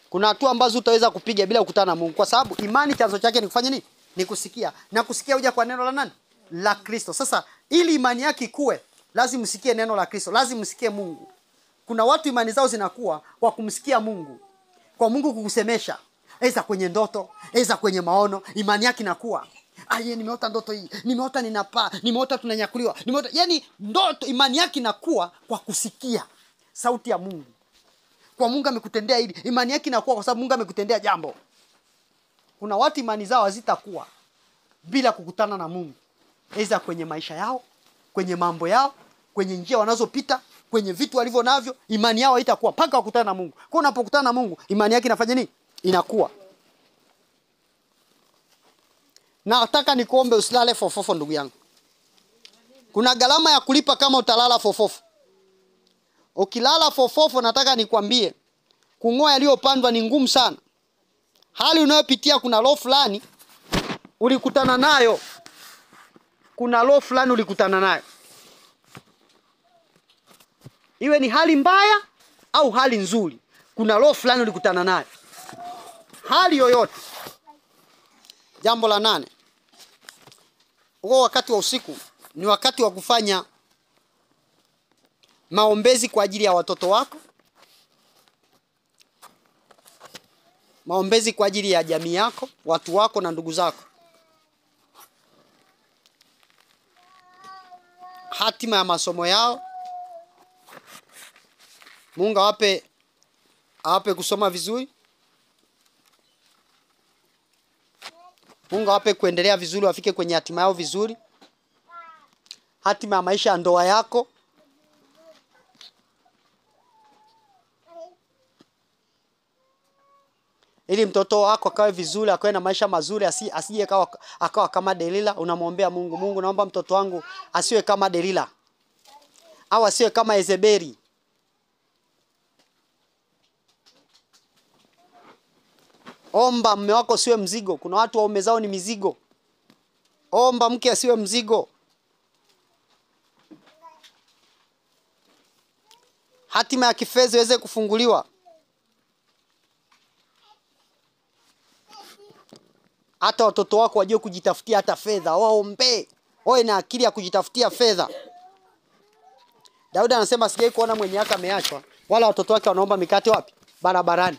Kuna hatua ambazo utaweza kupiga bila kukutana na Mungu, kwa sababu imani chanzo chake ni kufanya nini? Ni kusikia. Na kusikia huja kwa neno la nani? La Kristo. Sasa ili imani yake ikue, lazima msikie neno la Kristo, lazima msikie Mungu. Kuna watu imani zao zinakuwa kwa kumsikia Mungu. Kwa Mungu kukusemesha, aidha kwenye ndoto, aidha kwenye maono, imani yake inakuwa. Nimeota ndoto hii, nimeota ninapaa, nimeota tunanyakuliwa, nimeota, yani ndoto, imani yake inakuwa kwa kusikia sauti ya Mungu. Kwa Mungu amekutendea hili, imani yake inakuwa kwa sababu Mungu amekutendea jambo. Kuna watu imani zao hazitakuwa bila kukutana na Mungu. Aidha kwenye maisha yao, kwenye mambo yao, kwenye njia wanazopita, kwenye vitu walivyo navyo, imani yao haitakuwa mpaka wakutana na Mungu. Kwa unapokutana na Mungu, imani yake inafanya nini? Inakuwa. Na nataka nikuombe usilale fofofo ndugu yangu. Kuna gharama ya kulipa kama utalala fofofo. Ukilala fofofo, nataka nikwambie, kung'oa yaliyopandwa ni ngumu sana. Hali unayopitia, kuna roho fulani ulikutana nayo. Kuna roho fulani ulikutana nayo. Iwe ni hali mbaya au hali nzuri, kuna roho fulani ulikutana nayo. Hali yoyote. Jambo la 8. Huo wakati wa usiku ni wakati wa kufanya maombezi kwa ajili ya watoto wako. Maombezi kwa ajili ya jamii yako, watu wako na ndugu zako. Hatima ya masomo yao. Mungu awape kusoma vizuri. Mungu awape kuendelea vizuri, wafike kwenye hatima yao vizuri. Hatima ya maisha ya ndoa yako. Ili mtoto wako akawe vizuri, akawe na maisha mazuri, asije akawa kama Delila. Unamwombea Mungu, Mungu naomba mtoto wangu asiwe kama Delila. Au asiwe kama Yezebeli. Omba mume wako asiwe mzigo. Kuna watu waume zao ni mizigo. Omba mke asiwe mzigo. Hatima ya kifedha iweze kufunguliwa. Hata watoto wako wajue kujitafutia hata fedha. Waombe. Wawe na akili ya kujitafutia fedha. Daudi anasema sijai kuona mwenye haki ameachwa, wala watoto wake wanaomba mikate wapi? Barabarani.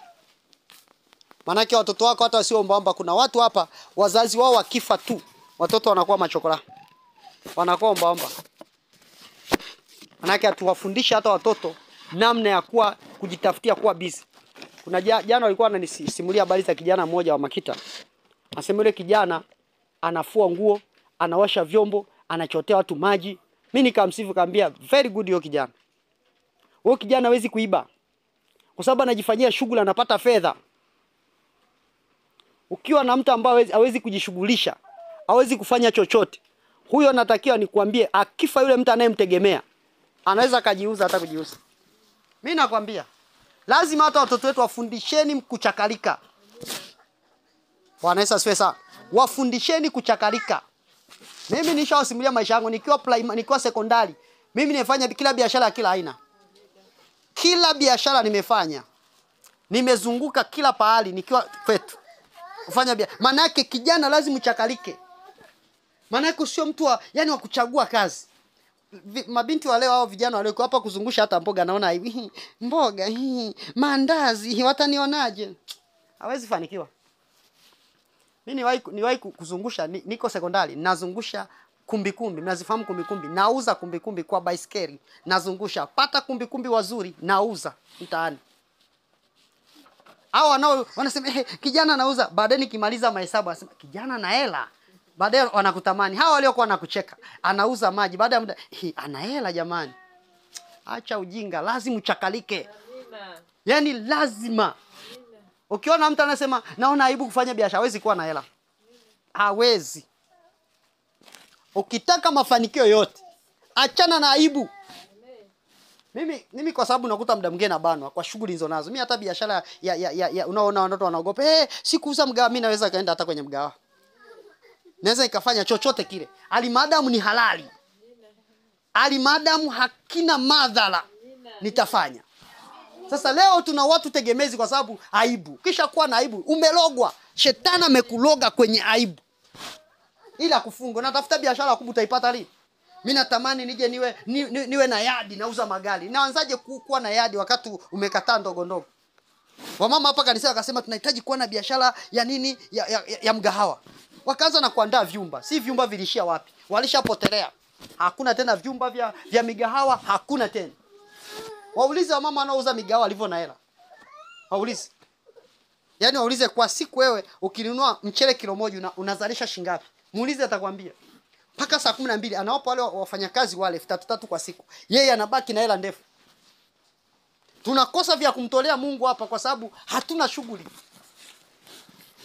Manake watoto wako hata wasioomba. Kuna watu hapa wazazi wao wakifa tu, watoto wanakuwa machokora. Wanakuwa omba. Manake atuwafundisha hata watoto namna ya kujitafutia, kuwa busy. Kuna jana walikuwa wananisimulia habari za kijana mmoja wa Makita. Anasema yule kijana anafua nguo, anawasha vyombo, anachotea watu maji. Mimi nikamsifu, kaambia very good hiyo kijana. Huyo kijana hawezi kuiba, kwa sababu anajifanyia shughuli, anapata fedha. Ukiwa na mtu ambaye hawezi kujishughulisha, hawezi kufanya chochote, huyo natakiwa nikwambie, akifa yule mtu anayemtegemea, anaweza kajiuza hata kujiuza. Mimi nakwambia, lazima hata watoto wetu wafundisheni kuchakalika. Bwana Yesu asifiwe sana. Wafundisheni kuchakalika. Mimi nishawasimulia maisha yangu nikiwa sekondari. Mimi nimefanya kila biashara kila aina. Kila biashara nimefanya. Nimezunguka kila pahali nikiwa kwetu. Kufanya biashara. Maana yake kijana lazima uchakalike. Maana yake sio mtu wa kuchagua kazi. Mabinti wa leo au vijana wa leo hapa kuzungusha hata mboga, naona hivi. Mboga hii, mandazi, watanionaje? Hawezi fanikiwa. Mimi niwahi kuzungusha, niko sekondari, nazungusha kumbikumbi. Mnazifahamu kumbikumbi? Nauza kumbikumbi kwa baiskeli, nazungusha. Pata kumbikumbi wazuri, nauza mtaani. Hao wanasema kijana anauza, baadaye nikimaliza mahesabu anasema kijana na hela. Baadaye wanakutamani. Hao waliokuwa wanakucheka, anauza maji, baada ya muda ana hela jamani. Acha ujinga, lazima uchakalike. Yaani lazima. Ukiona mtu anasema naona aibu kufanya biashara, hawezi kuwa na hela. Hawezi. Ukitaka mafanikio yote, achana na aibu. Mimi kwa sababu nakuta muda mwingine nabanwa kwa shughuli hizo nazo. Mimi hata biashara unaona watoto wanaogopa, sikuuza mgawa, mimi naweza kaenda hata kwenye mgawa. Naweza nikafanya chochote kile. Alimadamu ni halali. Alimadamu hakina madhara, nitafanya. Sasa leo tuna watu tegemezi kwa sababu aibu. Kisha kuwa na aibu, umelogwa. Shetani amekuloga kwenye aibu. Ila kufunga, natafuta biashara kubwa utaipata lini? Mimi natamani nije niwe na yadi, nauza magari. Naanzaje kuwa na yadi wakati umekataa ndogo ndogo? Wamama hapa kanisa wakasema tunahitaji kuwa na biashara ya nini? Ya mgahawa. Wakaanza na kuandaa vyumba. Si vyumba vilishia wapi? Walishapotelea. Hakuna tena vyumba vya migahawa, hakuna tena. Waulize wamama wanaouza migahawa walivyo na hela. Waulize. Yaani waulize kwa siku wewe ukinunua mchele kilo moja unazalisha shilingi ngapi? Muulize atakwambia. Paka saa 12 anawapa wale wafanyakazi wale 3 kwa siku. Yeye anabaki na hela ndefu. Tunakosa vya kumtolea Mungu hapa kwa sababu hatuna shughuli.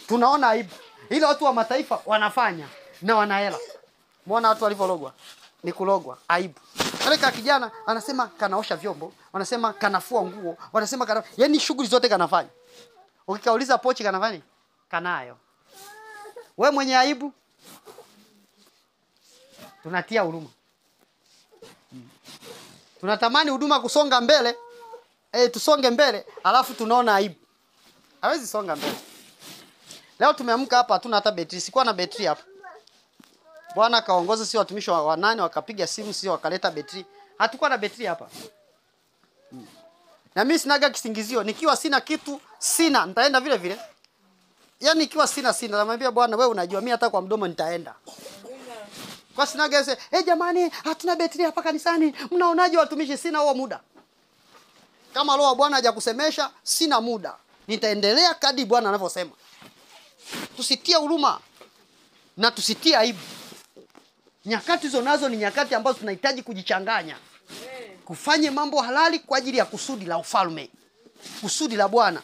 Tunaona aibu. Ile watu wa mataifa wanafanya na wana hela. Muona watu walivologwa? Ni kulogwa, aibu. Wale kijana anasema kanaosha vyombo, wanasema kanafua nguo, wanasema yaani shughuli zote kanafanya. Ukikauliza pochi kanafanya? Kanayo. Wewe mwenye aibu? Tunatia huruma. Tunatamani huduma kusonga mbele. Tusonge mbele, alafu tunaona aibu. Hawezi songa mbele. Leo tumeamka hapa hatuna hata betri. Sikuwa na betri hapa. Bwana kaongoza si watumishi wa 8 wakapiga simu sio wakaleta betri. Hatakuwa na betri hapa. Na mimi sinaga kisingizio, nikiwa sina kitu, sina, nitaenda vile vile. Yaani nikiwa sina, namwambia Bwana wewe unajua mimi hata kwa mdomo nitaenda. Kwa sinaga yese, jamani, hatuna betri hapa kanisani. Mnaonaje watumishi? Sina huo muda. Kama roho Bwana hajakusemesha, sina muda. Nitaendelea kadri Bwana anavyosema. Tusitie huruma na tusitie aibu. Nyakati hizo nazo ni nyakati ambazo tunahitaji kujichanganya. Kufanye mambo halali kwa ajili ya kusudi la ufalme. Kusudi la Bwana.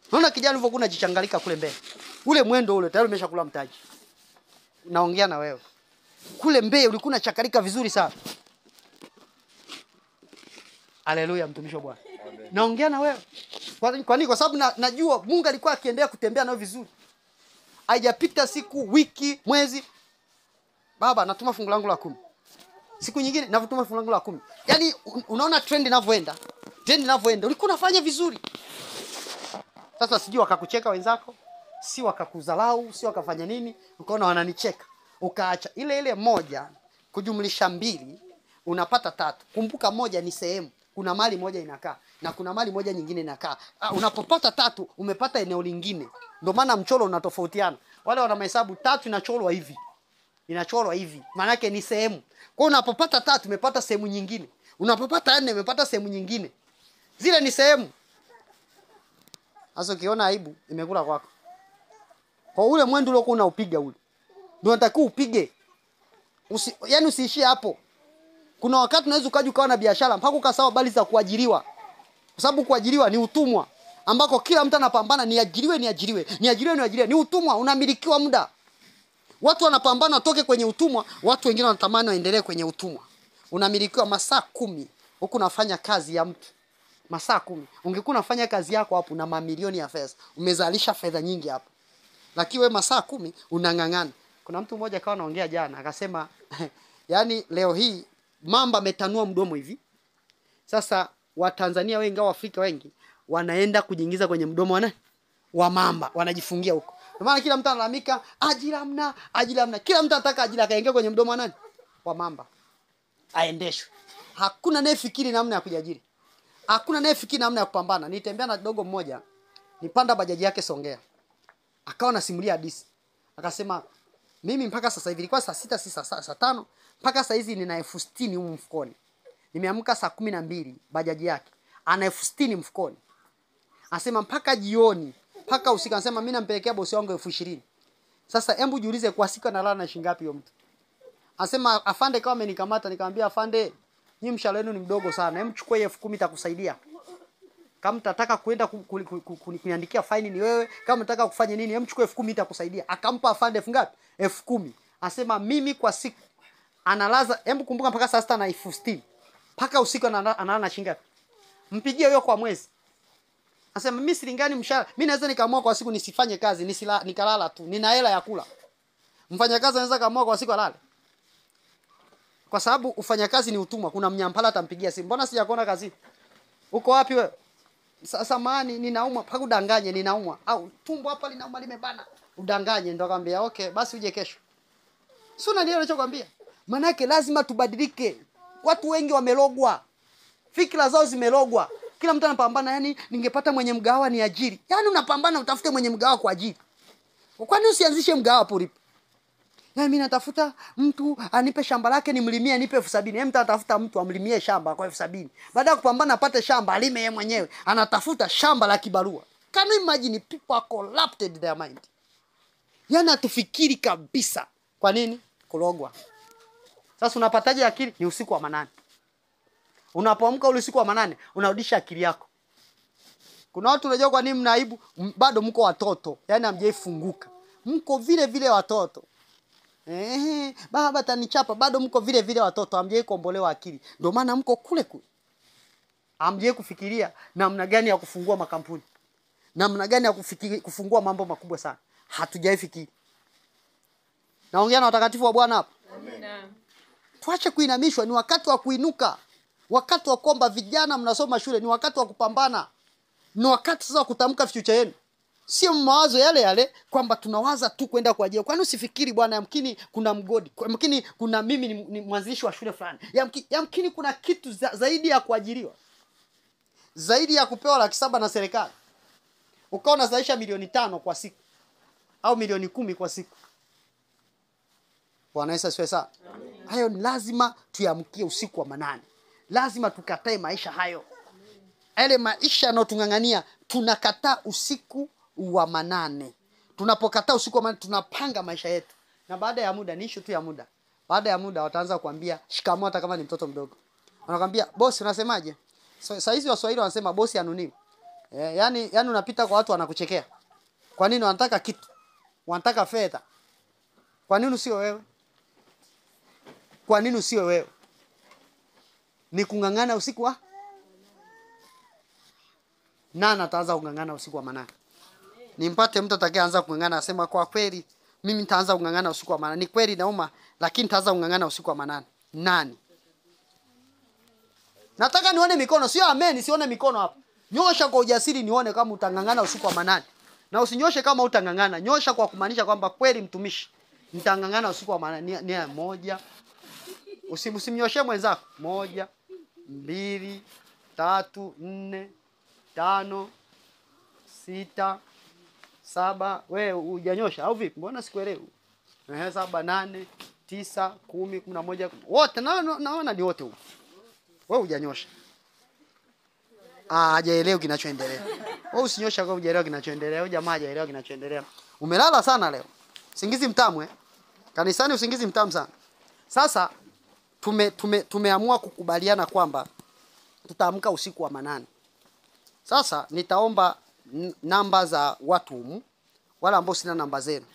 Unaona kijana ulivyokuwa unajichangalika kule mbele. Ule mwendo ule tayari umeshakula mtaji. Naongea na wewe. Kule mbele ulikuwa unachakalika vizuri sana. Haleluya mtumishi wa Bwana. Naongea na wewe. Kwa nini? Kwa sababu najua Mungu alikuwa akiendelea kutembea nao vizuri. Haijapita siku, wiki, mwezi. Baba natuma fungu langu la 10. Siku nyingine natuma fungu langu la 10. Yaani unaona trend inavyoenda. Trend inavyoenda. Ulikuwa unafanya vizuri. Sasa sijui wakakucheka wenzako, si wakakudharau, si wakafanya nini, ukaona wananicheka. Ukaacha ile moja kujumlisha 2 unapata 3. Kumbuka moja ni sehemu. Kuna mali moja inakaa na kuna mali moja nyingine inakaa. Unapopata 3 umepata eneo lingine. Ndio maana mchoro unatofautiana. Wale wana mahesabu 3 inachorwa hivi. Inachorwa hivi. Maana yake ni sehemu. Kwa unapopata 3 umepata sehemu nyingine. Unapopata 4 umepata sehemu nyingine. Zile ni sehemu. Sasa ukiona aibu imekula kwako. Kwa ule mwendo uliokuwa unaupiga ule. Ndio unatakiwa upige. Yaani usiishie hapo. Kuna wakati unaweza ukaja ukawa na biashara mpaka ukasahau habari za kuajiriwa. Kwa sababu kuajiriwa ni utumwa ambako kila mtu anapambana ni utumwa, unamilikiwa muda. Watu wanapambana watoke kwenye utumwa, watu wengine wanatamani waendelee kwenye utumwa. Unamilikiwa masaa 10 huku unafanya kazi ya mtu. Masaa 10. Ungekuwa unafanya kazi yako hapo na mamilioni ya fedha. Umezalisha fedha nyingi hapo. Lakini wewe masaa 10 unang'ang'ana. Kuna mtu mmoja akawa anaongea jana akasema yani leo hii mamba ametanua mdomo hivi. Sasa Watanzania wengi au Afrika wengi wanaenda kujiingiza kwenye mdomo wa mamba, wanajifungia huko. Kwa maana kila mtu analalamika ajira hamna. Kila mtu anataka ajira akaingia kwenye mdomo wa nani? Wa mamba. Aendeshwe. Hakuna anayefikiri namna ya kujiajiri. Hakuna anayefikiri namna ya kupambana. Nitembea na dogo mmoja, nipanda bajaji yake Songea. Akawa anasimulia hadithi. Akasema Mimi mpaka sasa hivi ilikuwa saa 6 saa 5 mpaka saa hizi nina 60,000 huko mfukoni. Nimeamka saa 12 bajaji yake. Ana 60,000 mfukoni. Anasema mpaka jioni, mpaka usiku anasema mimi nampelekea bosi wangu 20,000. Sasa hebu jiulize kwa siku analala na shilingi ngapi huyo mtu? Anasema afande kama amenikamata, nikamwambia afande, nyinyi mshahara wenu ni mdogo sana. Hem chukua 10,000 itakusaidia. Kama mtataka kwenda kuniandikia faini ni wewe, kama mtataka kufanya nini, hem chukua 10,000 itakusaidia. Akampa afande elfu ngapi? 10,000. Anasema mimi kwa siku analaza, hebu kumbuka mpaka saa 6 na 60,000. Mpaka usiku analala na shilingi ngapi? Mpigie hiyo kwa mwezi. Anasema mimi silingani mshahara. Mimi naweza nikaamua kwa siku nisifanye kazi, nikalala tu. Nina hela ya kula. Mfanyakazi anaweza kaamua kwa siku alale. Kwa sababu ufanyakazi ni utumwa. Kuna mnyampala atampigia simu. Mbona sijakuona kazi? Uko wapi wewe? Samahani ninaumwa, mpaka udanganye ninaumwa. Au tumbo hapa linauma limebana. Udanganye ndio akamwambia okay, basi uje kesho. Sio ndio ninachokwambia? Maana yake lazima tubadilike. Watu wengi wamelogwa. Fikra zao zimelogwa. Kila mtu anapambana, yani ningepata mwenye mgawa ni ajiri. Yani unapambana utafute mwenye mgawa kwa ajili. Kwa nini usianzishe mgawa hapo ulipo? Yani mimi natafuta mtu anipe shamba lake nimlimie anipe 70,000. Yeye mtatafuta mtu amlimie shamba kwa 70,000. Baada ya kupambana apate shamba alime yeye mwenyewe. Anatafuta shamba la kibarua. Can you imagine people are corrupted their mind? Yani atufikiri kabisa. Kwa nini? Kulogwa. Sasa unapataje akili? Ni usiku wa manane. Unapoamka ule usiku wa manane, unarudisha akili yako. Kuna watu unajua kwa nini mnaibu? Bado mko watoto. Yaani hamjaifunguka. Mko vile vile watoto. Baba atanichapa, bado mko vile vile watoto, hamjaikombolewa akili. Ndio maana mko kule kule. Hamjai kufikiria namna gani ya kufungua makampuni. Namna gani ya kufungua mambo makubwa sana. Hatujaifikiri. Naongea na watakatifu wa Bwana hapa. Amina. Tuache kuinamishwa, ni wakati wa kuinuka. Wakati wa kwamba vijana mnasoma shule, ni wakati wa kupambana. Ni wakati sasa wa kutamka future yenu. Sio mawazo yale yale kwamba tunawaza tu kwenda kwa ajili. Kwani usifikiri bwana, yamkini kuna mgodi, yamkini kuna mimi ni mwanzilishi wa shule fulani. Yamkini kuna kitu zaidi ya kuajiriwa. Zaidi ya kupewa 700,000 na serikali. Ukao unazalisha milioni 5 kwa siku au milioni 10 kwa siku. Bwana Yesu asifiwe sana. Hayo ni lazima tuyamkie usiku wa manane. Lazima tukatae maisha hayo. Yale maisha yanayotungangania, tunakataa usiku wa manane. Tunapokataa usiku wa manane tunapanga maisha yetu. Na baada ya muda, ni issue tu ya muda. Baada ya muda wataanza kuambia shikamoo hata kama ni mtoto mdogo. Wanakuambia bosi unasemaje? Sasa hizi Waswahili wanasema bosi anunii. Yani unapita kwa watu wanakuchekea. Kwa nini wanataka kitu? Wanataka fedha. Kwa nini sio wewe? Kwa nini sio wewe? Ni kungangana usiku wa nani ataanza kungangana usiku wa manane? Nimpate mtu atakayeanza kungangana asema kwa kweli mimi nitaanza kungangana usiku wa manane. Ni kweli nauma, lakini nitaanza kungangana usiku wa manane. Nani? Nataka nione mikono, sio amen, sione mikono hapa. Nyosha kwa ujasiri nione kama utangangana usiku wa manane. Na usinyoshe kama utangangana, nyosha kwa kumaanisha kwamba kweli mtumishi nitangangana usiku wa manane. Ni moja. Usimnyoshe mwenzako. 1 2 3 4 5 6 7. Wewe hujanyosha au vipi? Mbona sikuelewi? 7 8 9 10 11 wote naona ni wote huko. Wewe hujanyosha. Hajaelewa kinachoendelea. Wewe usinyosha kwa hujaelewa kinachoendelea. Wewe jamaa hajaelewa kinachoendelea. Umelala sana leo. Usingizi mtamu Kanisani usingizi mtamu sana. Sasa tumeamua kukubaliana kwamba tutaamka usiku wa manane. Sasa nitaomba namba za watu humu, wala ambao sina namba zenu.